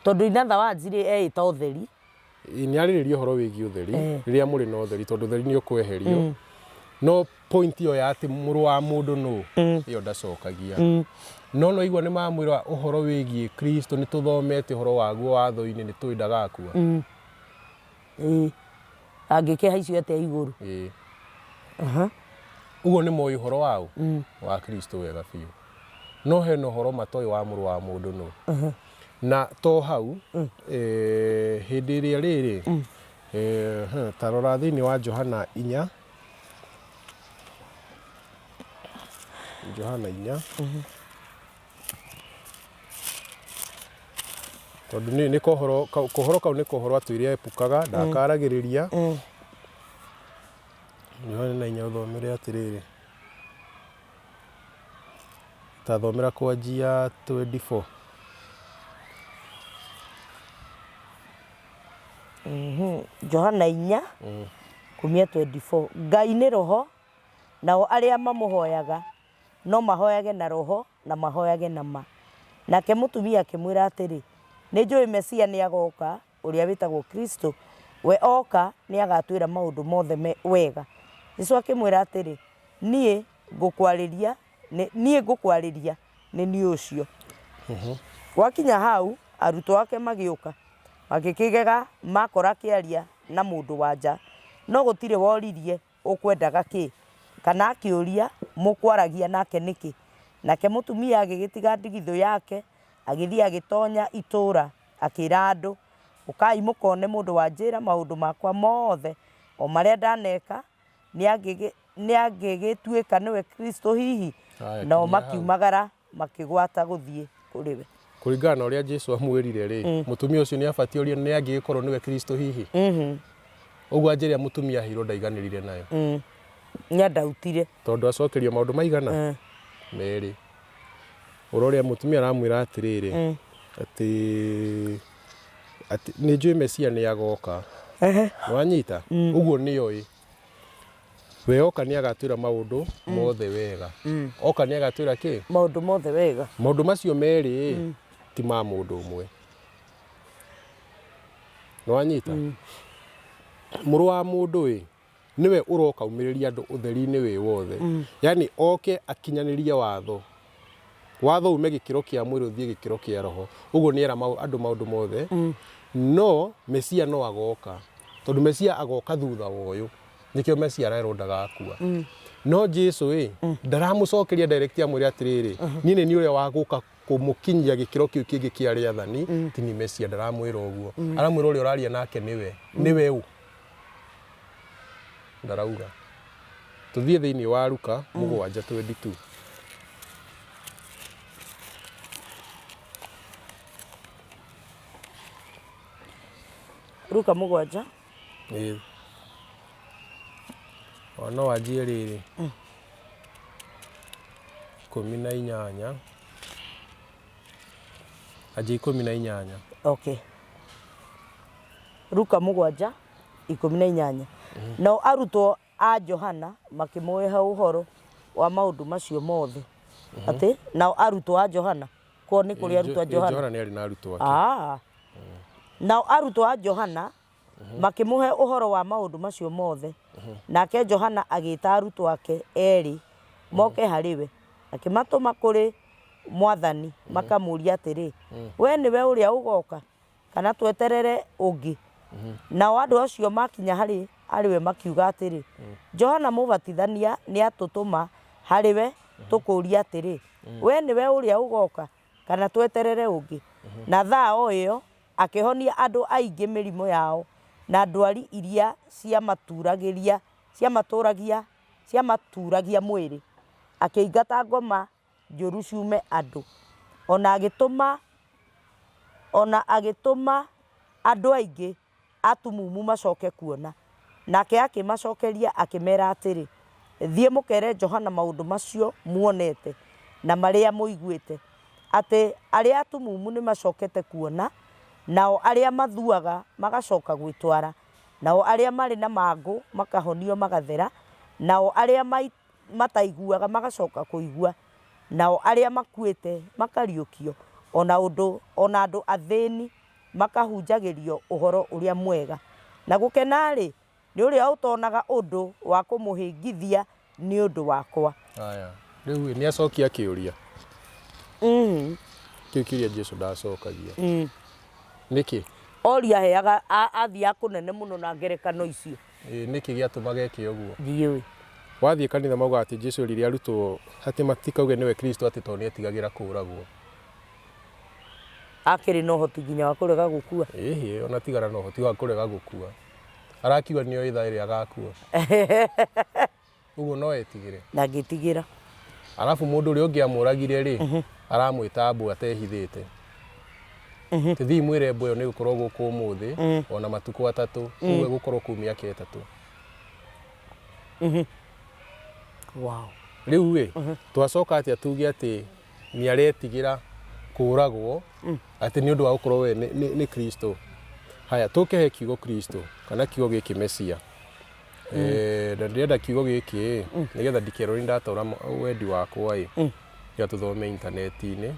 tondũ inatha wanjirĩ eĩta ũtheri nĩ arĩrĩria ũhoro wĩgiĩ ũtheri rĩrĩa mũrĩ na ũtheri tondũ ũtheri nĩ ũkweherio no point ĩyo ya atĩ mũrũ wa mũndũ nũ ĩyo ndacokagia no igua nĩ mamwĩra ũhoro wĩgiĩ Kristo nĩ tũthomete ũhoro waguo watho-inĩ nĩ tũĩ ndagakua angĩkĩhaicio atĩa igũrũ ũguo nĩ moĩ ũhoro wao wa Kristo wega biũ no hena ũhoro matoĩ wa mũrũ wa mũndũ nũ na to hau hĩndĩ ĩrĩa rĩrĩ ta rora thĩinĩ wa Johana 4 tondũ nĩ kohoro kau nĩ kohoro atwĩre epukaga ndakaragĩrĩria Johana 4 ũthomere atĩrĩrĩ tathomera kwanjia 24 Johana 4 kumia 24 Ngai nĩ roho nao arĩa mamũhoyaga no mahoyage na roho na mahoyage na ma nake mũtumia akĩmwĩra atĩrĩ nĩ njũĩ Mesia nĩ agoka ũrĩa wĩtagwo Kristo we oka nĩ agatwĩra maũndũ mothe wega Jesũ akĩmwĩra atĩrĩ niĩ ngũkwarĩria nĩ niĩ ũcio gwakinya hau arutwo ake magĩũka magĩkĩgega makora kĩaria na mũndũ wanja no gũtirĩ woririe ũkwendaga kĩ kana akĩũria mũkwaragia nake nĩkĩ nake mũtumia agĩgĩtiga ndigithũ yake agĩthiĩ agĩtonya itũũra akĩra andũ ũkai mũkone mũndũ wanjĩra maũndũ makwa mothe o marĩa ndaneka nĩ angĩgĩtuĩka nĩwe Kristo hihi nao makiumagara makĩgwata gũthiĩ kũrĩ we kũringana na ũrĩa Jesũ amwĩrire rĩ mũtumia ũcio nĩ abatie ũrĩa nĩ angĩgĩkorwo nĩwe Kristo hihi ũguo anjĩrĩa mũtumia hiro ndaiganĩrire nayo nĩandautire tondũ acokerio maũndũ maigana merĩ ũrĩa mũtumia aramwĩra atĩrĩrĩ atĩ nĩ njũĩ Mesia nĩ agoka wanyita ũguo nĩoĩ we oka nĩ agatwĩra maũndũ mothe wega oka nĩ agatwĩra kĩ maũndũ mothe wega maũndũ macio merĩ ti ma mũndũ ũmwe wanyita mũrũ wa mũndũ niwe ũroka umĩrĩria andũ ũtheri-inĩ wĩ wothe yani oke akinyanĩrie watho ume gĩkĩro kĩa mwĩrĩ ũthiĩ gĩkĩro kĩa roho ũguo nĩ era andũ maũndũ mothe no Mesia no agoka tondũ Mesia agoka thutha woyũ nĩkĩo Mesia arerwo ndagakua no Jesũ ndaramũcokeria direct amwĩre atĩrĩrĩ niĩ nĩ ũrĩa wagũka kũmũkinyia gĩkĩro kĩu kĩngĩ kĩa rĩathani ti ni Mesia ndaramwĩra ũguo aramwĩra ũrĩa ũraria nake nĩwe ũ ndarauga tũthiĩ thĩinĩ wa Luka 7:22 Luka 7 no wanjie rĩrĩ 18 anjie 18 okay Luka 7:18 no arutwo a Johana makĩmũhe ũhoro wa maũndũ macio mothe atĩ nao arutwo a Johana ko nĩ kũrĩ arutwo a Johana Johana nĩ arĩ na arutwo ake nao arutwo a Johana makĩmũhe ũhoro wa maũndũ macio mothe nake Johana agĩĩta arutwo ake erĩ moke harĩ we akĩmatũma kũrĩ Mwathani makamũria atĩrĩ we nĩwe ũrĩa ũgoka kana tweterere ũngĩ nao andũ acio makinya harĩ we makiuga atĩrĩ Johana mũbatithania nĩ atũtũma harĩ we tũkũria atĩrĩ we nĩwe ũrĩa ũgoka kana tweterere ũngĩ na thaa o ĩyo akĩhonia andũ aingĩ mĩrimũ yao na ndwari iria ciamaturagia mwĩrĩ akĩingata ngoma njũru ciume andũ ona agĩtũma andũ aingĩ atumumu macoke kuona nake akĩmacokeria akĩmera atĩrĩ thiĩ mũkere Johana maũndũ macio muonete na marĩa mũiguĩte ati aria atumumu ni macokete kuona, nao aria mathuaga magacoka gwitwara, nao aria mari na mangu makahonio magathera, nao aria mataiguaga magacoka kuigua, nao aria makuite makariukio, ona andu athini makahunjagirio uhoro uria mwega. Na gukena ri ni uria utonaga undu wa kumuhingithia ni undu wakwa. Aya riu ni acokia kiuria kiu kiria Jesu ndacokagia niki oria heaga athia kunene muno na ngerekano icio niki giatumaga eke uguo ndiui wathie kanitha mauga ati Jesu riria arutwo ati matikauge niwe Kristo ati to ni etigagira kuragwo akiri no hoti nginya wa kurega gukua ona tigara no hoti wa kurega gukua arakiuga nio itha iri agakua uguo no etigire na ngitigira alafu mundu uri ungi amuragire ri aramwita mbu atehithite tithi mwire mbu ni gukorwo guku umuthi ona matuko atatu uwe gukorwo kumia ke atatu wow riu we twacoka ati atuge ati ni aretigira kuragwo ati ni undu wa gukorwo we ni Kristo haya tukehe kiugo Kristo kana kiugo giki Mesia ndirenda kiugo giki nigetha ndikerwo ni ndatora wendi wakwa ya tuthome interneti-ini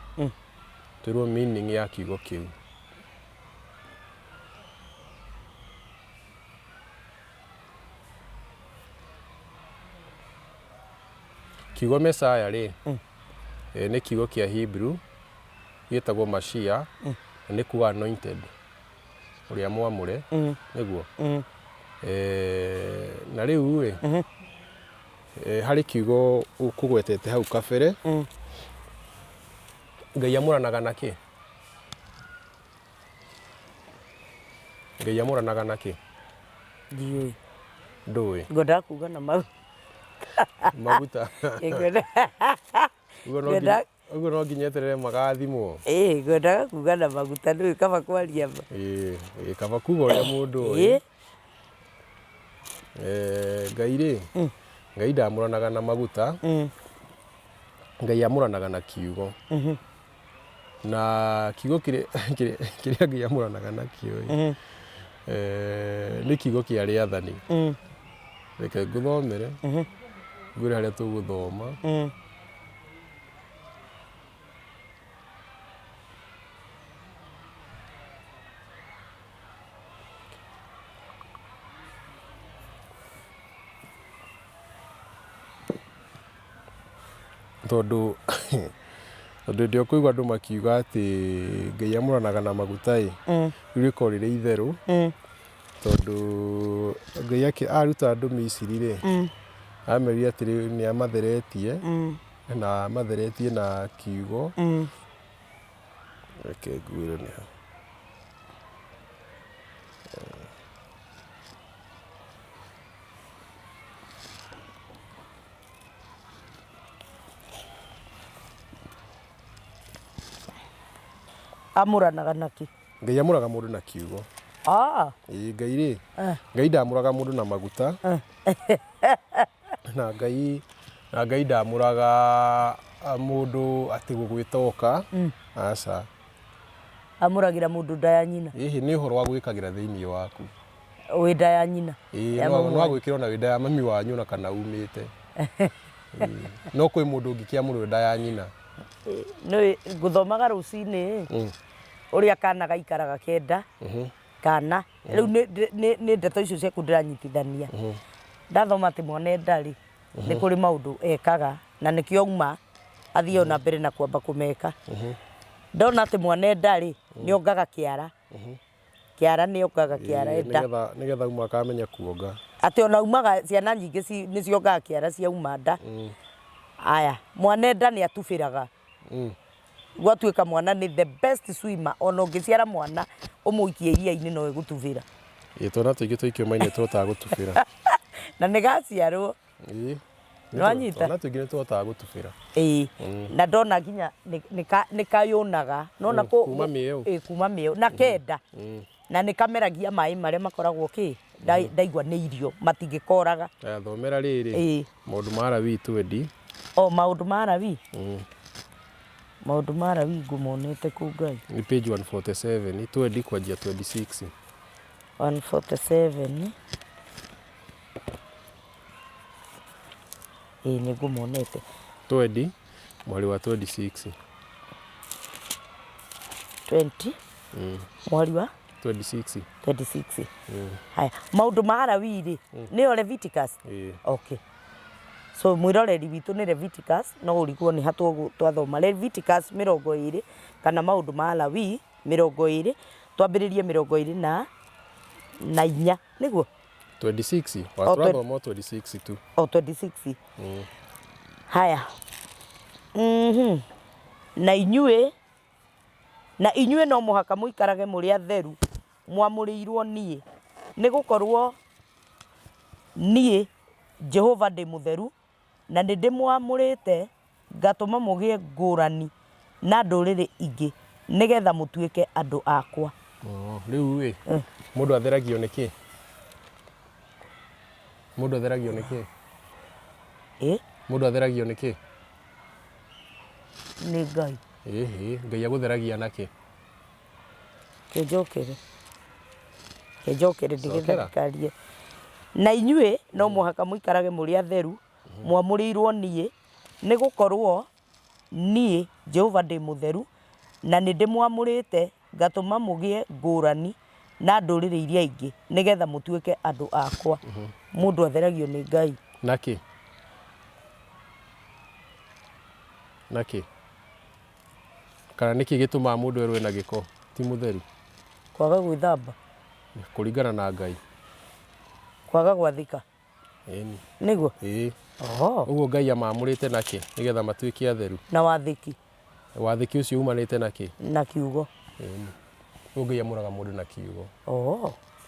twirwo meaning ya kiugo kiu kiugo Mesaya ri ni kiugo kia Hebrew gitagwo Mashia ni kuga anointed uria mwamure niguo na riu we hari kiugo ukugwetete hau kabere Ngai amuranaga naki Ngai amuranaga naki ndiui ndui ngoda kuga na maguta ugo no nginyeterere magathimwo ngoda kuga na maguta ndui kaba kwaria kaba kuga uria mundu Ngai ri Ngai ndamuranaga na maguta Ngai amuranaga na kiugo na kiugo kiria Ngai amuranaga na kiugo ni kiugo kia riathani reke nguthomere ngwire haria tuguthoma tondu ndio kuigwa andu makiuga ati Ngai amuranaga na maguta riko riri itheru tondu Ngai aruta andu Misiri ri ameria ati ni amatheretie na amatheretie na kiugo reke ngwire ni amuranaga naki Ngai amuraga mundu na kiugo Ngai ri Ngai ndamuraga mundu na maguta na Ngai ndamuraga mundu ati gugwitoka aca amuragira mundu nda ya nyina ni uhoro wa gwikagira thiini waku wi nda ya nyina no gwikira na wi nda ya mami wanyu na kana umite no kwi mundu ngikiamurwo nda ya nyina no nguthomaga rucini uria kana gaikaraga kenda kana riu ni ndeto icio cia kundiranyitithania ndathoma ati mwana ndari ni kuri maundu ekaga na nikio uma athio na mbere na kwamba kumeka ndona ati mwana ndari ni ongaga kiara kiara ni ongaga kiara enda nigetha uma akamenya kuonga ati ona umaga ciana nyingi ni ciongaga kiara cia uma nda aya mwana nda ni atubiraga gwatuika mwana ni the best swimmer ona ungiciara mwana umuikie iria-ini no igutubira twana tuingi twaikio maine tutaga gutubira na negaciarwo nwanyita twana tuingi tutaga gutubira na ndona nginya nikayunaga nona kuma miu na kenda na nikameragia mai maria makoragwo ndaigua ni irio matingikoraga thomera riri maundu ma Arabi 20 maundu ma Arabi maundu mara wingu monete ku ngai ni page 147 ni twendi kwanjia 26 147 ni ngumonete twendi mwari wa 26 20 mwari wa 26 haya maundu mara wiri nio Leviticus okay so mwiroreri witu ni Leviticus no uriguo ni hatu twathoma Leviticus 20 kana maundu ma Lawi 20 twambiririe 20 na inya niguo 26 watwathoma 26 tu 26 haya na inyue no muhaka muikarage muri atheru mwamurirwo nie ni gukorwo nie Jehova ndi mutheru na ndi mwamurite ngatuma mugie ngurani na nduriri ingi nigetha mutuike andu akwa riu we mundu atheragio niki mundu atheragio niki mundu atheragio niki ni ngai ngai agutheragia naki kejokere ndigithakarie na inyue no muhaka muikarage muri atheru mwamurirwo nie ni gukorwo nie Jehova ndi mutheru na ndi mwamurite ngatuma mugie ngurani na nduriri iria ingi nigetha mutuike andu akwa mundu atheragio ni ngai naki kana niki gituma mundu erwe na giko ti mutheru kwaga gwithamba kuringana na ngai kwaga gwathika niguo uguo ngai amamurite naki nigetha matuike atheru na wathiki ucio umanite naki na kiugo uguo ngai amuraga mundu na kiugo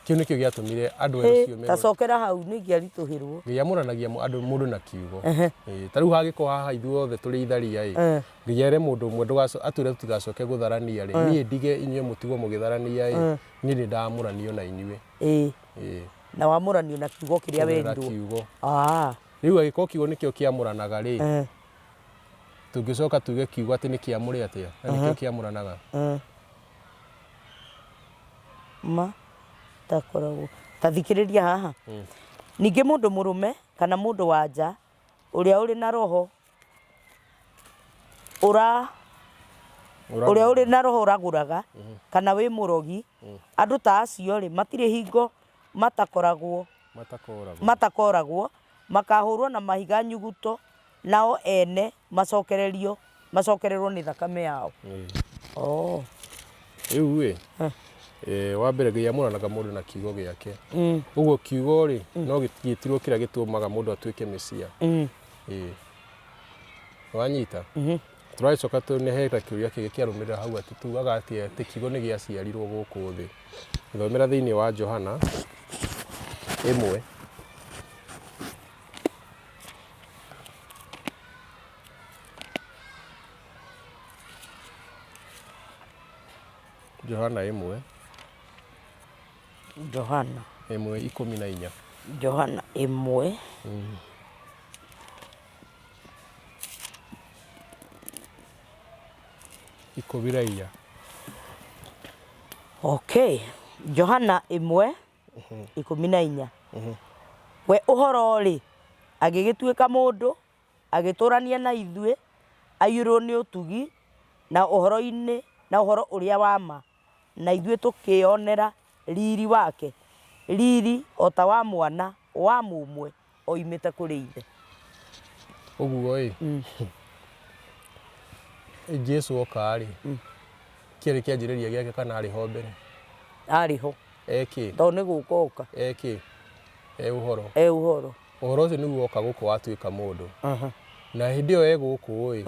kiu nikio giatumire andu ecio tacokera hau ningiarituhirwo ngai amuranagia mundu na kiugo tariu hagiko haha ithuothe turi itharia ngai ere mundu umwe atwire tutigacoke gutharania nie ndige inyue mutigwo mugitharania nie ndamuranio na inyue na wamuranio na kiugo kiria wendwo riu agiko kiugo nikio kiamuranaga tungicoka tuge kiugo ati nikiamure atia na nikio kiamuranaga takoragwo tathikiriria haha ningi mundu murume kana mundu wanja uria uri na roho uria uri na roho uraguraga kana wi murogi andu ta acio matire hingo matakoragwo makahurwo na mahiga nyuguto nao ene macokererwo ni thakame yao riu wa mbere ngai amuranaga mundu na kiugo giake uguo kiugo no gitirwo kiria gitumaga mundu atuike mesia wanyita turacoka tunehera kiuria kige kiarumirira hau ati tugaga ati kiugo ni giaciarirwo guku thi thomera thiini wa Johana 1 Johana 1 Johana 1:14 Johana 1 ikobiraiya okay Johana 1:14 we uhoro ri agigituika mundu agiturania na ithue ayurwo ni utugi na uhoro-ini na uhoro uria wama na ithue tukionera riri wake riri ota wa mwana wa mumwe oimite kuri ithe uguo Jesu okari kiri kianjiriria giake kana ari ho mbere ariho eki to ni gukoka uhoro uhoro ucio niguo oka guku watuika mundu na hindi yo guku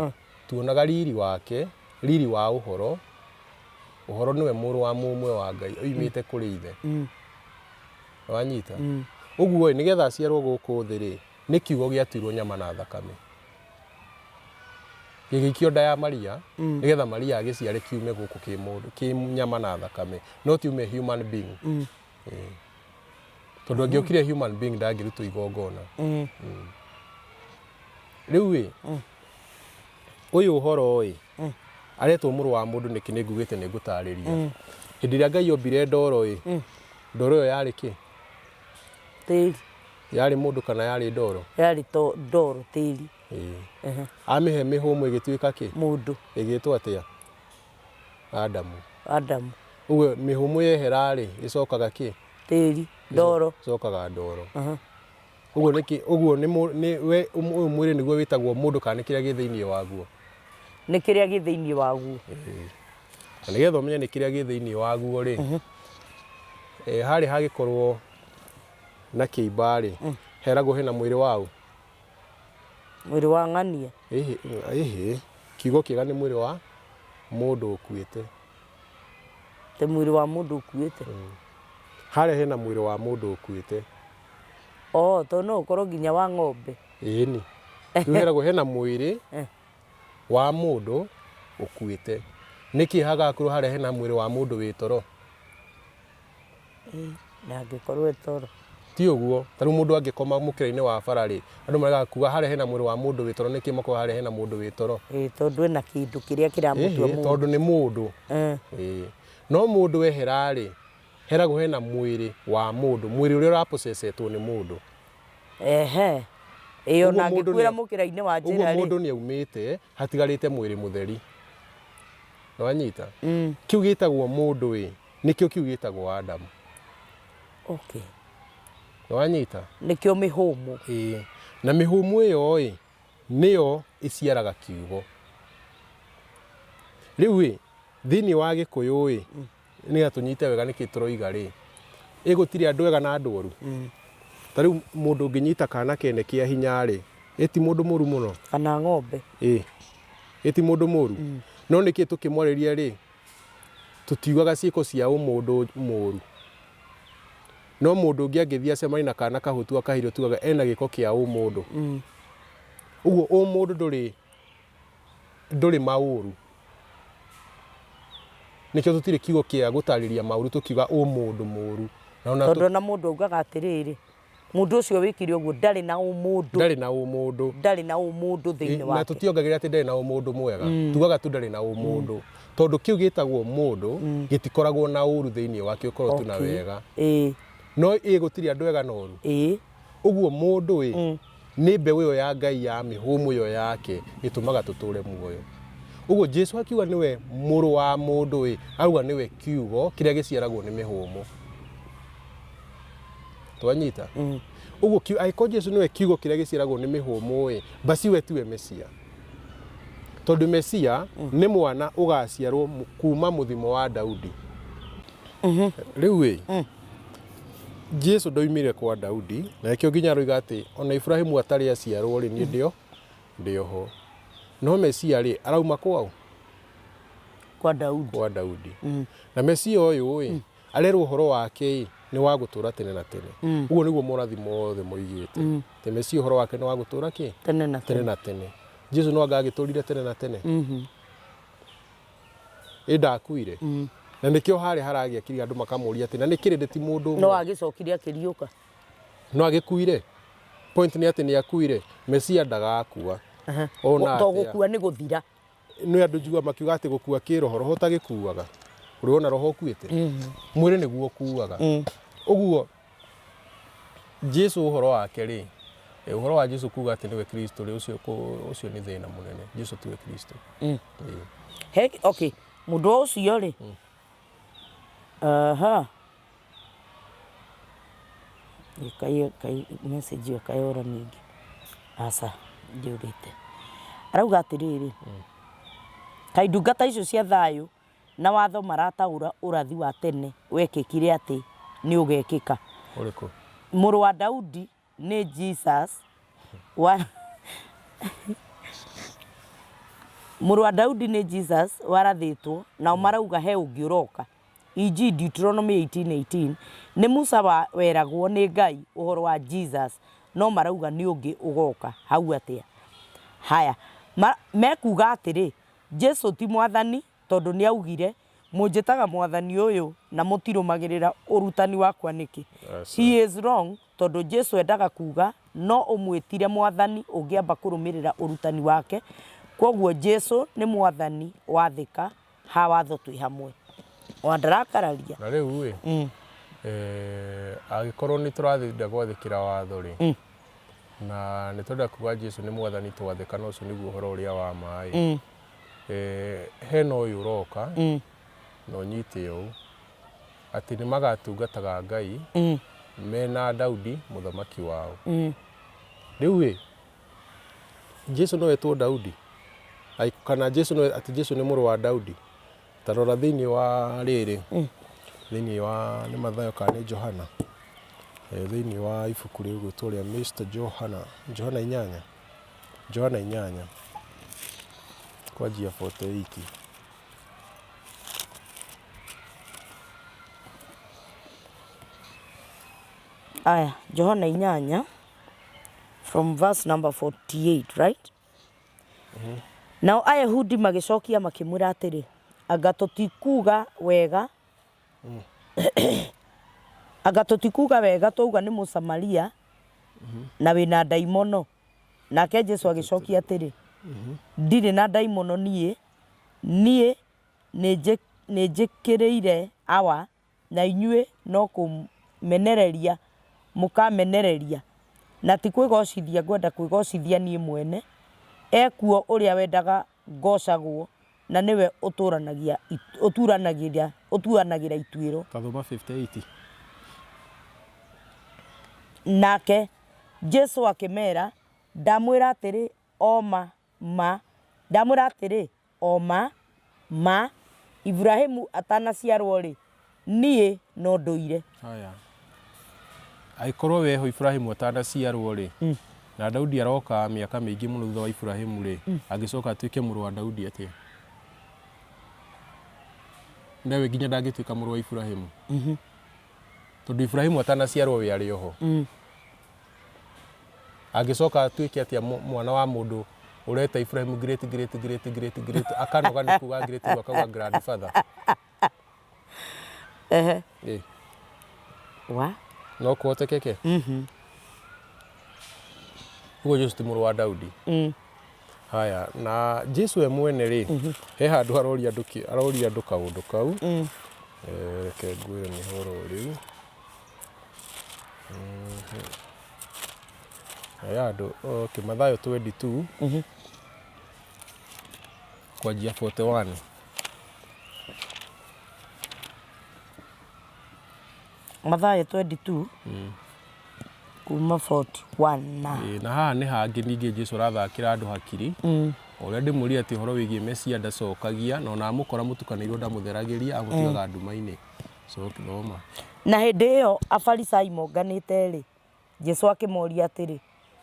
tuonaga riri wake riri wa uhoro niwe muru wa mumwe wa ngai oimite kuri ithe wanyita uguo nigetha aciarwo guku thi ni kiugo giatirwo nyama na thakame gigikio nda ya Maria nigetha Maria agiciare kiume guku ki mundu ki nyama na thakame no tiume human being tondu angiokire human being ndangirutwo igongona riu uyu uhoro aretwo mũrũ wa mũndũ nĩkĩ nĩngugĩte nĩngũtarĩria hĩndĩ ĩrĩa Ngai ombire ndoro ndoro ĩyo yarĩ kĩ? Tĩri. Yarĩ mũndũ kana yarĩ ndoro? Yarĩ ndoro, tĩri. Amĩhe mĩhũmũ ĩgĩtuĩka kĩ? Mũndũ. Ĩgĩtwo atĩa? Adamu. Adamu. Ũguo mĩhũmũ yehera-rĩ ĩcokaga kĩ? Tĩri, ndoro. Ĩcokaga ndoro. Ũguo we ũyũ mwĩrĩ nĩguo wĩtagwo mũndũ kana nĩ kĩrĩa gĩ thĩinĩ waguo? Nĩ kĩrĩa gĩ thĩinĩ waguo. Na nĩgetha ũmenye nĩ kĩrĩa gĩ thĩinĩ waguo-rĩ, harĩ hagĩkorwo na kĩimba-rĩ, heragwo hena mwĩrĩ waũ? Mwĩrĩ wa ng'ania. Kiugo kĩega nĩ mwĩrĩ wa mũndũ ũkuĩte. Te mwĩrĩ wa mũndũ ũkuĩte? Harĩa hena mwĩrĩ wa mũndũ ũkuĩte. Tondũ no ũkorwo nginya wa ng'ombe. Ĩni. Rĩu heragwo hena mwĩrĩ wa mũndũ ũkuĩte. Nĩkĩ hagakorwo harĩa hena mwĩrĩ wa mũndũ wĩ toro? Ndangĩkorwo wĩ toro. Ti ũguo, ta rĩu mũndũ angĩkoma mũkĩra-inĩ wa bara-rĩ, andũ maregaga kuga harĩa hena mwĩrĩ wa mũndũ wĩ toro, nĩkĩ makorwo harĩa hena mũndũ wĩ toro? Tondũ ena kĩndũ kĩrĩa kĩramũtua mũndũ. Tondũ nĩ mũndũ. No mũndũ wehera-rĩ, heragwo hena mwĩrĩ wa mũndũ, mwĩrĩ ũrĩa ũrapocecetwo nĩ mũndũ. Ona angĩkuĩra mũkĩra-inĩ wa njĩra-rĩ. Ũguo mũndũ nĩaumĩte, hatigarĩte mwĩrĩ mũtheri. Nĩwanyita? Kĩu gĩtagwo mũndũ-ĩ, nĩkĩo kĩu gĩtagwo Adamu. Nĩwanyita? Nĩkĩo mĩhũmũ. Na mĩhũmũ ĩyo-ĩ, nĩyo ĩciaraga kiugo. Rĩu-ĩ, thĩinĩ wa Gĩkũyũ-ĩ, nĩgetha tũnyite wega nĩkĩ tũroiga-rĩ, gũtirĩ andũ ega na andũ oru. Ta rĩu mũndũ ũngĩnyita kana kene kĩa hinya-rĩ, ti mũndũ mũru mũno? Kana ng'ombe. Ti mũndũ mũru. No nĩkĩ tũkĩmwarĩria-rĩ, tũtiugaga ciĩko cia mũndũ mũru. No mũndũ ũngĩ angĩthiĩ acemanie na kana kahũtu akahirio tugaga ena gĩko kĩa ũmũndũ. Ũguo ũmũndũ ndũrĩ maũru. Nĩkĩo tũtirĩ kiugo kĩa gũtarĩria maũru tũkiuga ũmũndũ mũru. Tondũ na mũndũ augaga atĩrĩrĩ, mũndũ ũcio wĩkire ũguo ndarĩ na ũmũndũ. Ndarĩ na ũmũndũ. Ndarĩ na ũmũndũ thĩinĩ wake. Na tũtiongagĩrĩra atĩ ndarĩ na ũmũndũ mwega. Tugaga tu ndarĩ na ũmũndũ. Tondũ kĩu gĩtagwo mũndũ gĩtikoragwo na ũru thĩinĩ wake, ũkorwo tu na wega. No gũtirĩ andũ ega na ũru. Ũguo mũndũ nĩ mbeũ ĩyo ya Ngai ya mĩhũmũ ĩyo yake ĩtũmaga tũtũre muoyo. Ũguo Jesũ akiuga nĩwe mũrũ wa mũndũ auga nĩwe kiugo kĩrĩa gĩciaragwo nĩ mĩhũmũ. Twanyita? Ũguo angĩkorwo Jesũ nĩwe kiugo kĩrĩa gĩciaragwo nĩ mĩhũmũ basi we tiwe Mesia. Tondũ Mesia nĩ mwana ũgaciarwo kuma mũthimo wa Daudi. Rĩu Jesũ ndoimire kwa Daudi, na kĩo nginya aroiga atĩ ona Ibrahimu atarĩ aciarwo-rĩ niĩ ndĩo ho. No Mesia-rĩ arauma kwao? Kwa Daudi. Kwa Daudi. Na Mesia ũyũ arerwo ũhoro wake nĩ wa gũtũra tene na tene. Ũguo nĩguo morathi mothe moigĩte. Te Mesia ũhoro wake nĩ wa gũtũra kĩ? Tene na tene na tene. Jesũ no anga agĩtũrire tene na tene? Ndakuire. Na nĩkĩo harĩa haragĩakiria andũ makamũria atĩ na nĩ kĩrĩndĩ ti mũndũ. No agĩcokire akĩriũka. No agĩkuire. Point nĩ atĩ nĩ akuire. Mesia ndagakua. To gũkua nĩ gũthira. Nĩ andũ njigua makiuga atĩ gũkua kĩroho, roho ũtagĩkuaga. Ũrĩona roho ũkuĩte? Mwĩrĩ nĩguo ũkuaga. Ũguo Jesũ ũhoro wake-rĩ, ũhoro wa Jesũ kuga atĩ nĩwe Kristo rĩ, ũcio nĩ thĩna mũnene. Jesũ tiwe Kristo. Mũndũ ũcio-rĩ, message ĩyo kayora ningĩ. Aca njũrĩte. Arauga atĩrĩrĩ, kaĩ ndungata icio cia thayũ na watho marataũra ũrathi wa tene wekĩkire atĩ nĩ ũgekĩka. Ũrĩkũ? Mũrũ wa Daudi nĩ Jesus. Mũrũ wa Daudi nĩ Jesus warathĩtwo, nao marauga he ũngĩ ũroka. E.g. Deuteronomy 18:18 nĩ Musa weragwo nĩ Ngai ũhoro wa Jesus, no marauga nĩ ũngĩ ũgoka. Hau atĩa? Haya, mekuga atĩrĩ, Jesũ ti mwathani tondũ nĩ augire mũnjĩtaga mwathani ũyũ na mũtirũmagĩrĩra ũrutani wakwa nĩkĩ? He is wrong tondũ Jesũ endaga kuga no ũmwĩtire mwathani ũngĩamba kũrũmĩrĩra ũrutani wake koguo Jesu nĩ mwathani wathĩka ha watho twĩ hamwe wandarakararia na rĩu agĩkorwo nĩ tũrathĩnda gwathĩkĩra watho rĩ na nĩ tũrenda kuga Jesu nĩ mwathani twathĩka na ũcio nĩguo ũhoro ũrĩa wa maĩ hena ũyũ ũroka na ũnyite ũũ atĩ nĩ magatungataga Ngai mena Daudi mũthamaki wao rĩu Jesu no etwo Daudi kana Jesu nĩ mũrũ wa Daudi ta rora thĩinĩ wa rĩrĩ thĩinĩ wa nĩ Mathayo kana nĩ Johana thĩinĩ wa ibuku rĩu gwĩtwo rĩa Mr. Johana 8 kwanjia 48 aya Johana 8 from verse number 48 right nao Ayahudi magĩcokia makĩmwĩra atĩrĩ anga tũtikuga wega anga tũtikuga wega twauga nĩ Mũsamaria na wĩna ndaimono nake Jesu agĩcokia atĩrĩ ndirĩ na ndaimono niĩ nĩnjĩkĩrĩire awa na inyuĩ no kũmenereria mũkamenereria na ti kwĩgocithia ngwenda kwĩgocithia niĩ mwene ekuo ũrĩa wendaga ngocagwo na nĩwe ũtuanagĩra ituĩro Kathoma 58 nake Jesu akĩmera ndamwĩra atĩrĩ ma Ibrahimu atanaciarwo rĩ niĩ no ndũire haya agĩkorwo weho Ibrahimu atanaciarwo rĩ na Daudi aroka mĩaka mĩingĩ mũno thutha wa Ibrahimu rĩ agĩcoka atuĩke mũrũ wa Daudi atĩa nawe nginya ndangĩtuĩka mũrũ wa Ibrahimu tondũ Ibrahimu atanaciarwo we arĩ oho agĩcoka atuĩke atĩa mwana wa mũndũ ũreta Ibrahimu great akanoga nĩ kuga great akauga grandfather wa no kũhotekeke ũguo Jesu ti mũrũ wa Daudi haya na Jesu we mwene rĩ he handũ aroria andũ kaũndũ kau reke ngwĩre nĩ horo rĩu haya andũ Mathayo 22 kwanjia 41 Mathayo 22 kuma 41 na haha nĩ hangĩ ningĩ Jesu arathakĩra andũ hakiri ũrĩa ndĩmũria atĩ ũhoro wĩgiĩ Mesia ndacokagia na ona amũkora mũtukanĩirwo ndamũtheragĩria amũtigaga nduma-inĩ thoma na hĩndĩ ĩyo Afarisai monganĩte rĩ Jesu akĩmoria atĩrĩ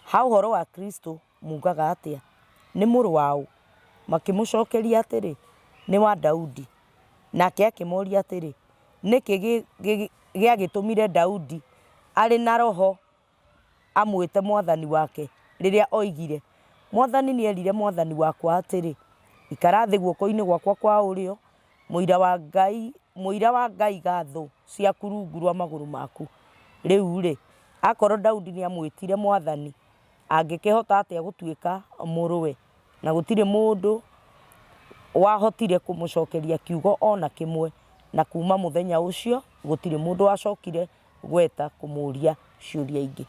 ha ũhoro wa Kristo mugaga atĩa nĩ mũrũ waũ makĩmũcokeria atĩrĩ nĩ wa Daudi nake akĩmoria atĩrĩ nĩkĩ gĩagĩtũmire Daudi arĩ na roho amwĩte mwathani wake rĩrĩa oigire mwathani nĩerire mwathani wakwa atĩrĩ ikara thĩ guoko-inĩ gwakwa kwa ũrĩo mũira wa Ngai gatho ciaku rungu rwa magũrũ maku rĩu rĩ akorwo Daudi nĩamwĩtire mwathani angĩkĩhota atĩa gũtuĩka mũrũwe na gũtirĩ mũndũ wahotire kũmũcokeria kiugo ona kĩmwe na kuma mũthenya ũcio gũtirĩ mũndũ wacokire gweta kũmũria ciũria ingĩ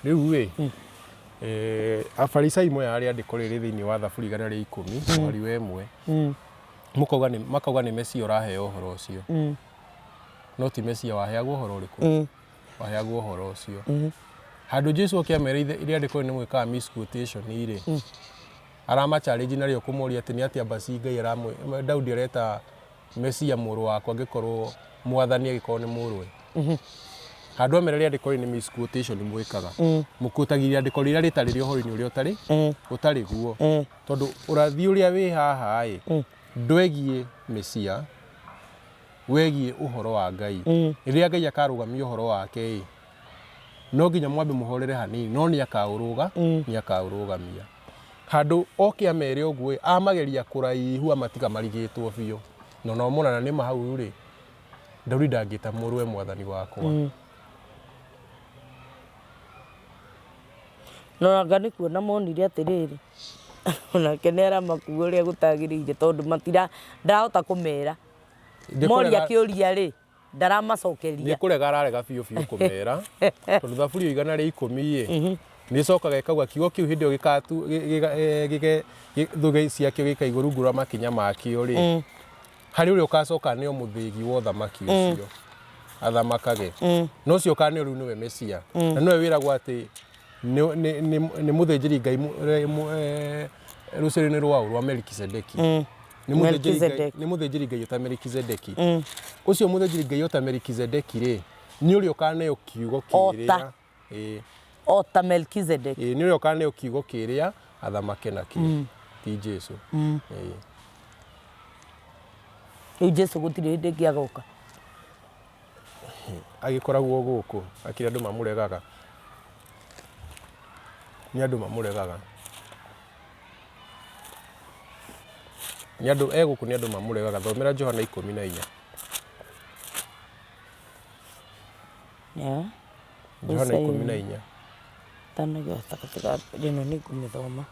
rĩu Afarisai moya arĩa andĩko rĩrĩ thĩinĩ wa Thaburi 10 mweri wa 1 makauga nĩ Mesia ũraheo ũhoro ũcio no ti Mesia waheagwo ũhoro ũrĩkũ waheagwo ũhoro ũcio handũ Jesu akĩamera iria andĩko nĩ mwĩkaga misquotation irĩ aramachallenge na rĩo kũmoria atĩ nĩ atĩa basi Ngai Daudi areta Mesia mũrũ wakwa angĩkorwo mwathani agĩkorwo nĩ mũrũwe handũ amereri andĩko nĩ misquotation mwĩkaga mũkũtagĩria andĩko rĩrĩa rĩtarĩ rĩo ũhoro-inĩ ũrĩa ũtarĩ guo tondũ ũrathi ũrĩa wĩ haha ndwegiĩ Mesia wegiĩ ũhoro wa Ngai rĩrĩa Ngai akarũgamia ũhoro wake no nginya mwambe mũhorere hanini no nĩ akaũrũgamia handũ oke amere ũguo amageria kũraihu amatiga marigĩtwo biũ no mũnana nĩ mahau rĩ Daudi ndangĩta mũrũwe mwathani wakwa no anga nĩ kuona monire atĩrĩrĩ onake nĩ aramakuo ũrĩa gũtagĩrĩire tondũ ndarahota kũmera moria kĩũria rĩ ndaramacokeria. Nĩ kũrega ararega biũ kũmera tondũ thaburia igana rĩa 10 nĩ cokaga ĩkauga kiugo kĩu hĩndĩ ĩyo gĩkatu thũgĩ ciakĩo gĩkaigwo rungu rwa makinya makĩo rĩ harĩ ũrĩa ũgacoka nĩo mũthĩgi wa ũthamaki ũcio athamakage no ũcio ũkanĩo rĩu nĩwe Mesia na nĩwe wĩragwo atĩ nĩ mũthĩnjĩri Ngai rũciaro-inĩ rwa Melkizedeki. Nĩ mũthĩnjĩri Ngai ta Melkizedeki. Ũcio mũthĩnjĩri Ngai ta Melkizedeki rĩ nĩ ũrĩa ũkaneo kiugo kĩrĩa ota Melkizedeki. Nĩ ũrĩa ũkaneo kiugo kĩrĩa athamake nakĩo ti Jesu. Rĩu Jesu gũtirĩ hĩndĩ ĩngĩ agoka agĩkoragwo gũkũ akĩrĩ andũ mamũregaga. Nĩ andũ mamũregaga. Nĩ andũ egũkũ nĩ andũ mamũregaga. Thomera Johana 14. Johana 14. Tanagĩota katika rĩno nĩ ngũmĩthoma.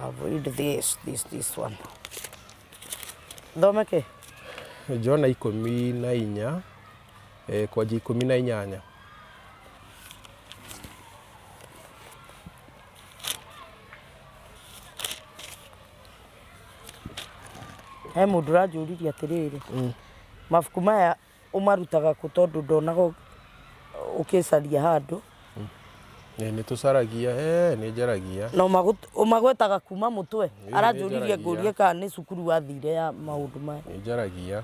I'll read this one. Thome kĩ? Johana 14 kwanjia 18. He mũndũ ũranjũririe atĩrĩrĩ mabuku maya ũmarutaga kũ tondũ ndonaga ũkĩcaria handũ. Nĩ tũcaragia nĩ njaragia. Na ũmagwetaga kuma mũtwe aranjũririe ngũrie kana nĩ cukuru wathire ya maũndũ maya. Nĩ njaragia.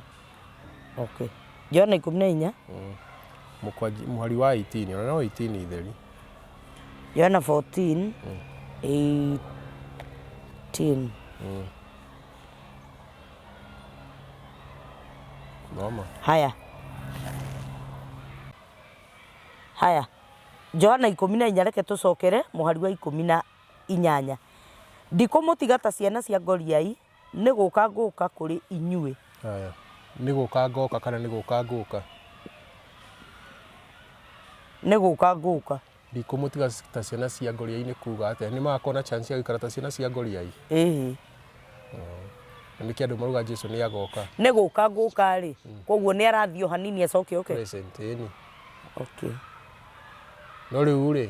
Okay. Johana 14. Mũhari wa 18 ona no 18 itheri. Johana 14 18. Mama. Haya. Johana 14 reke tũcokere mũhari wa 18. Ndikũmũtiga ta ciana cia ngoriai nĩ gũka ngũka kũrĩ inyuĩ. Haya. Nĩ gũka ngoka kana nĩ gũka ngũka? Nĩ gũka ngũka. Ndikũmũtiga ta ciana cia ngoriai nĩ kuga atĩa nĩ makona chance ya gũikara ta ciana cia ngoriai? Nĩkĩ andũ maruga Jesu nĩ agoka? Nĩ gũka ngũka rĩ koguo nĩ arathio hanini acoke oke. Present ni. Okay. No rĩu rĩ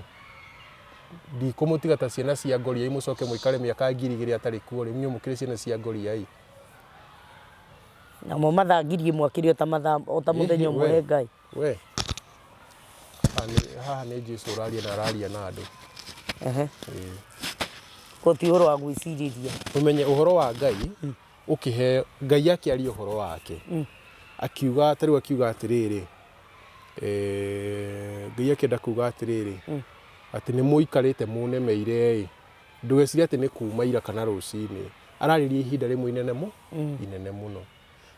ndikũmũtiga ta ciana cia ngoriai mũcoke mũikare mĩaka 2000 atarĩ kuo rĩ inyuĩ mũkĩrĩ ciana cia ngoriai. Namo mathaa 1000 akĩrĩ ota mũthenya ũmwe Ngai. We. Haha nĩ Jesu ũraria na araria na andũ. Koti ũhoro wa gwĩcirĩria. Ũmenye ũhoro wa Ngai ũkĩhe Ngai akĩaria ũhoro wake. Akiuga tarĩu akiuga atĩrĩrĩ Ngai akĩenda kuga atĩrĩrĩ atĩ nĩ mũikarĩte mũnemeire ndũgecirie atĩ nĩ kuma ira kana rũcinĩ. Ararĩria ihinda rĩmwe inene mũno.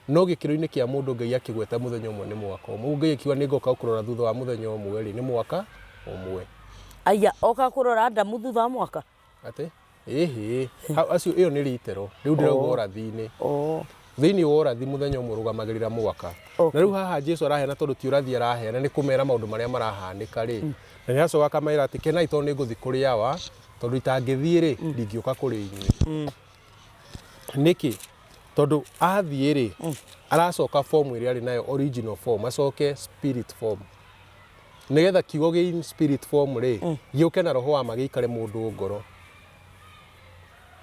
No gĩkĩro-inĩ kĩa mũndũ Ngai akĩgweta mũthenya ũmwe nĩ mwaka ũmwe. Ngai akiuga nĩ ngoka kũrora thutha wa mũthenya ũmwe rĩ nĩ mwaka ũmwe. Aya oka kũrora Adamu thutha wa mwaka? Ate? Acio ĩyo nĩ ritero. Rĩu ndĩrauga ũrathi-inĩ. Thĩinĩ wa ũrathi mũthenya ũmwe ũrũgamagĩrĩra mwaka. Na rĩu haha Jesu araheana tondũ ti ũrathi araheana nĩ kũmera maũndũ marĩa marahanĩka rĩ. Na nĩ acoka akamera atĩ kenai tondũ nĩ ngũthi kũrĩ awa tondũ itangĩthiĩ rĩ ndingĩũka kũrĩ inyuĩ. Nĩkĩ? Tondũ athiĩ rĩ aracoka form ĩrĩa arĩ nayo original form acoke spirit form. Nĩgetha kiugo gĩ spirit form rĩ gĩũke na roho wa magĩikare mũndũ ngoro.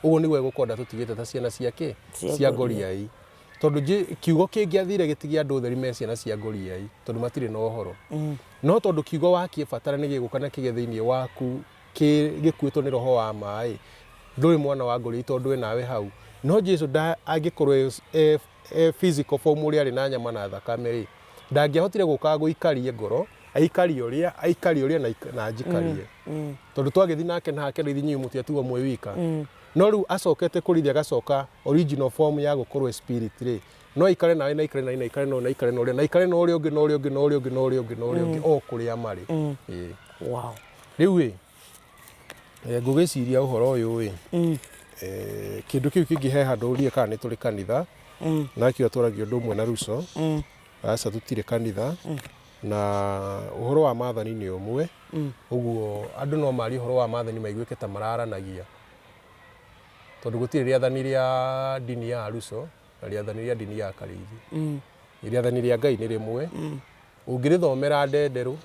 Ũguo nĩguo egũkorwo tũtigĩte ta ciana ciake cia ngoriai. Tondũ kiugo kĩngĩ athire gĩtigia andũ theri me ciana cia ngoriai tondũ matirĩ na ũhoro. No tondũ kiugo wakĩbatara nĩ gĩgũka na kĩge thĩinĩ waku gĩkuĩtwo nĩ roho wa maĩ ndũrĩ mwana wa ngoriai tondũ we nawe hau. No Jesu angĩkorwo physical form ũrĩa arĩ na nyama na thakame rĩ ndangĩahotire gũka gũikarie ngoro aikarie ũrĩa na njikarie. Tondũ twagĩthi nake nake rĩthi inyuĩ mũtiatigwo mwĩ wika. No rĩu acokete kũrithia agacoka original form ya gũkorwo spirit rĩ no aikare nawe na aikare na aikare no na aikare no na aikare no ũrĩa ũngĩ no ũrĩa ũngĩ no ũrĩa ũngĩ no ũrĩa ũngĩ no ũrĩa ũngĩ o kũrĩa marĩ. Wow. Rĩu ngũgĩciria ũhoro ũyũ kĩndũ kĩu kĩngĩhe handũ ũrie kana nĩ tũrĩ kanitha nakĩo tũragio ũndũ ũmwe na Russo aca tũtirĩ kanitha na uhoro wa maathani ni umwe uguo andu no mari uhoro wa maathani maiguike ta mararanagia tondu gutire riathani ria dini ya Aruso na riathani ria dini ya Karithi riathani ria Ngai ni rimwe ungirithomera ndenderu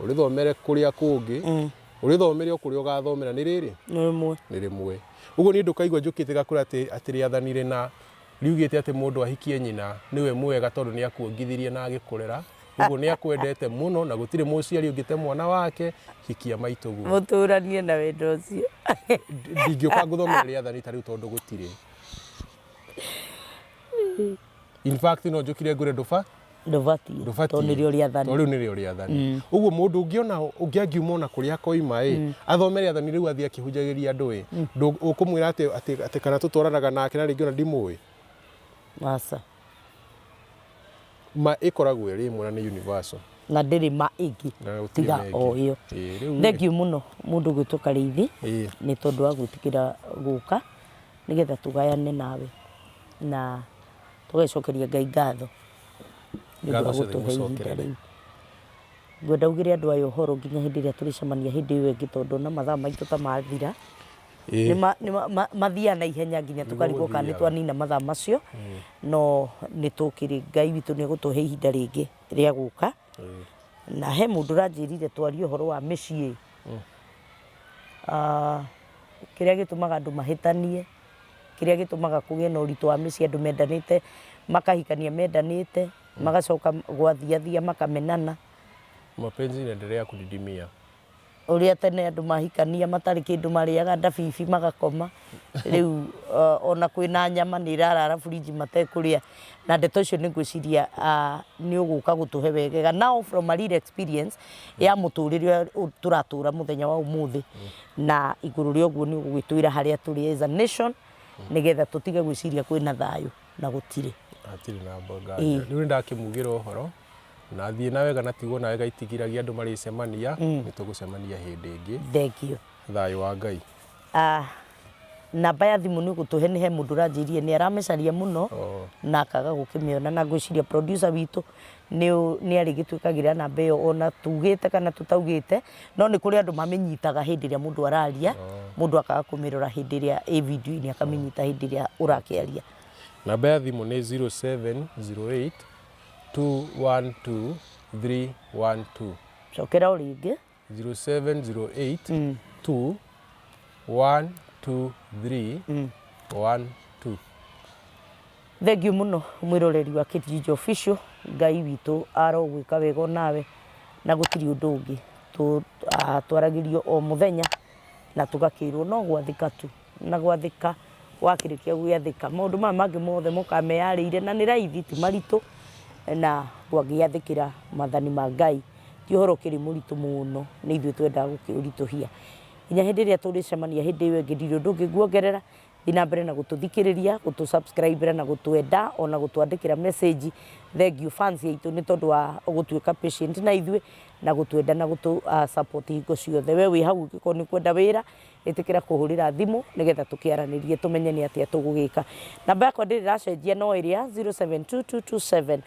urithomere kuria kungi urithomere kuria ugathomera ni riri ni rimwe uguo ni ndukaigwa njukite gakura ati riathani rina riugite ati mundu ahikie nyina niwe mwega tondu ni akuongithirie na agikurera uguo ni akwendete muno na gutire muciari ungite mwana wake hikia maitugu muturanie na wendo ucio ndingioka nguthomera riathani tariu tondu gutire in fact no njukire ngure ndubati tondu nirio riathani tondu nirio riathani uguo mundu ungiona ungiangiuma na kuria koima athomere riathani riu athie akihunjagiria andu ukumwira ati kana tutwaranaga nake na ringi ona ndimui masa ma ikoragwo iri imwe na ni universal na ndiri ma ingi tiga o iyo thengiu muno mundu gwituka riithi ni tondu wa gwitikira guka nigetha tugayane nawe na tugecokeria Ngai ngatho ngatho gutuheire gwenda ugire andu ayo horo nginya hindi ria turicemania hindi iyo ingi tondu na mathaa maitu ta mathira ni mathia na ihenya nginya tukarigwo kana ni twanina mathaa macio no ni tukiri Ngai witu ni gutuhe ihinda ringi ria guka na he mundu ranjirire twarie horo wa micii kiria gitumaga andu mahitanie kiria gitumaga kugie na uritu wa micii andu mendanite makahikania mendanite magacoka gwathiathia makamenana mapenzi inaendelea kudidimia uria tene andu mahikania matari kindu mariaga ndabibi magakoma riu ona kwina nyama ni irarara fridge matekuria na ndeto icio ni ngwiciria ni uguka gutuhe wegega now from a real experience ya muturire turatura muthenya wa umuthi na iguru ria uguo ni ugwitwira haria turi as a nation nigetha tutige gwiciria kwina thayo na gutire na mboga riu ndakimugira uhoro na thie na wega na tigwo na wega itigiragia andu mari cemania ni tugucemania hindi ingi thengio thayo wa Ngai namba ya thimu ni gutuhe ni he mundu ranjirie ni aramecaria muno na akaga gukimiona na gwiciria producer witu ni ari gitwikagira namba iyo ona tugite kana tutaugite no ni kuri andu mamenyitaga hindi ria mundu araria mundu akaga kumirora hindi ria video ni akamenyita hindi ria urakiaria namba ya thimu ni 0708 212 312 cokera uringi 0708 212 312 thengio muno mwiroreri wa Kijiji Official Ngai witu arogwika wego nawe na gutiri undu ungi twaragirio o muthenya na tugakirwo no gwathika tu na gwathika wakirikia gwathika maundu mangi mothe mukameyarire na ni raithi ti maritu na gwagiathikira mathani ma Ngai ti horo kiri muritu muno ni ithuĩ twenda gukirituhia inya hindi ria turicemania hindi iyo ingi ndiri undu ngiguongerera ina mbere na gututhikiriria gutusubscribe na gutwenda ona gutwandikira message thank you fans yitu ni tondu wa gutwika patient na ithuĩ na gutwenda na gutu support hingo ciothe we wi hau giko ni kwenda wira itikira kuhurira thimu nigetha tukiaranirie tumenye ni atia tugugika namba yakwa ndiriracenjia no iria 0722278742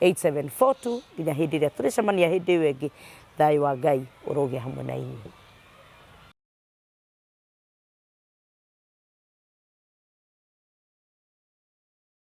0722278742 nginya hindi ria turicemania hindi iyo ingi thayo wa Ngai uroge hamwe na inyuĩ.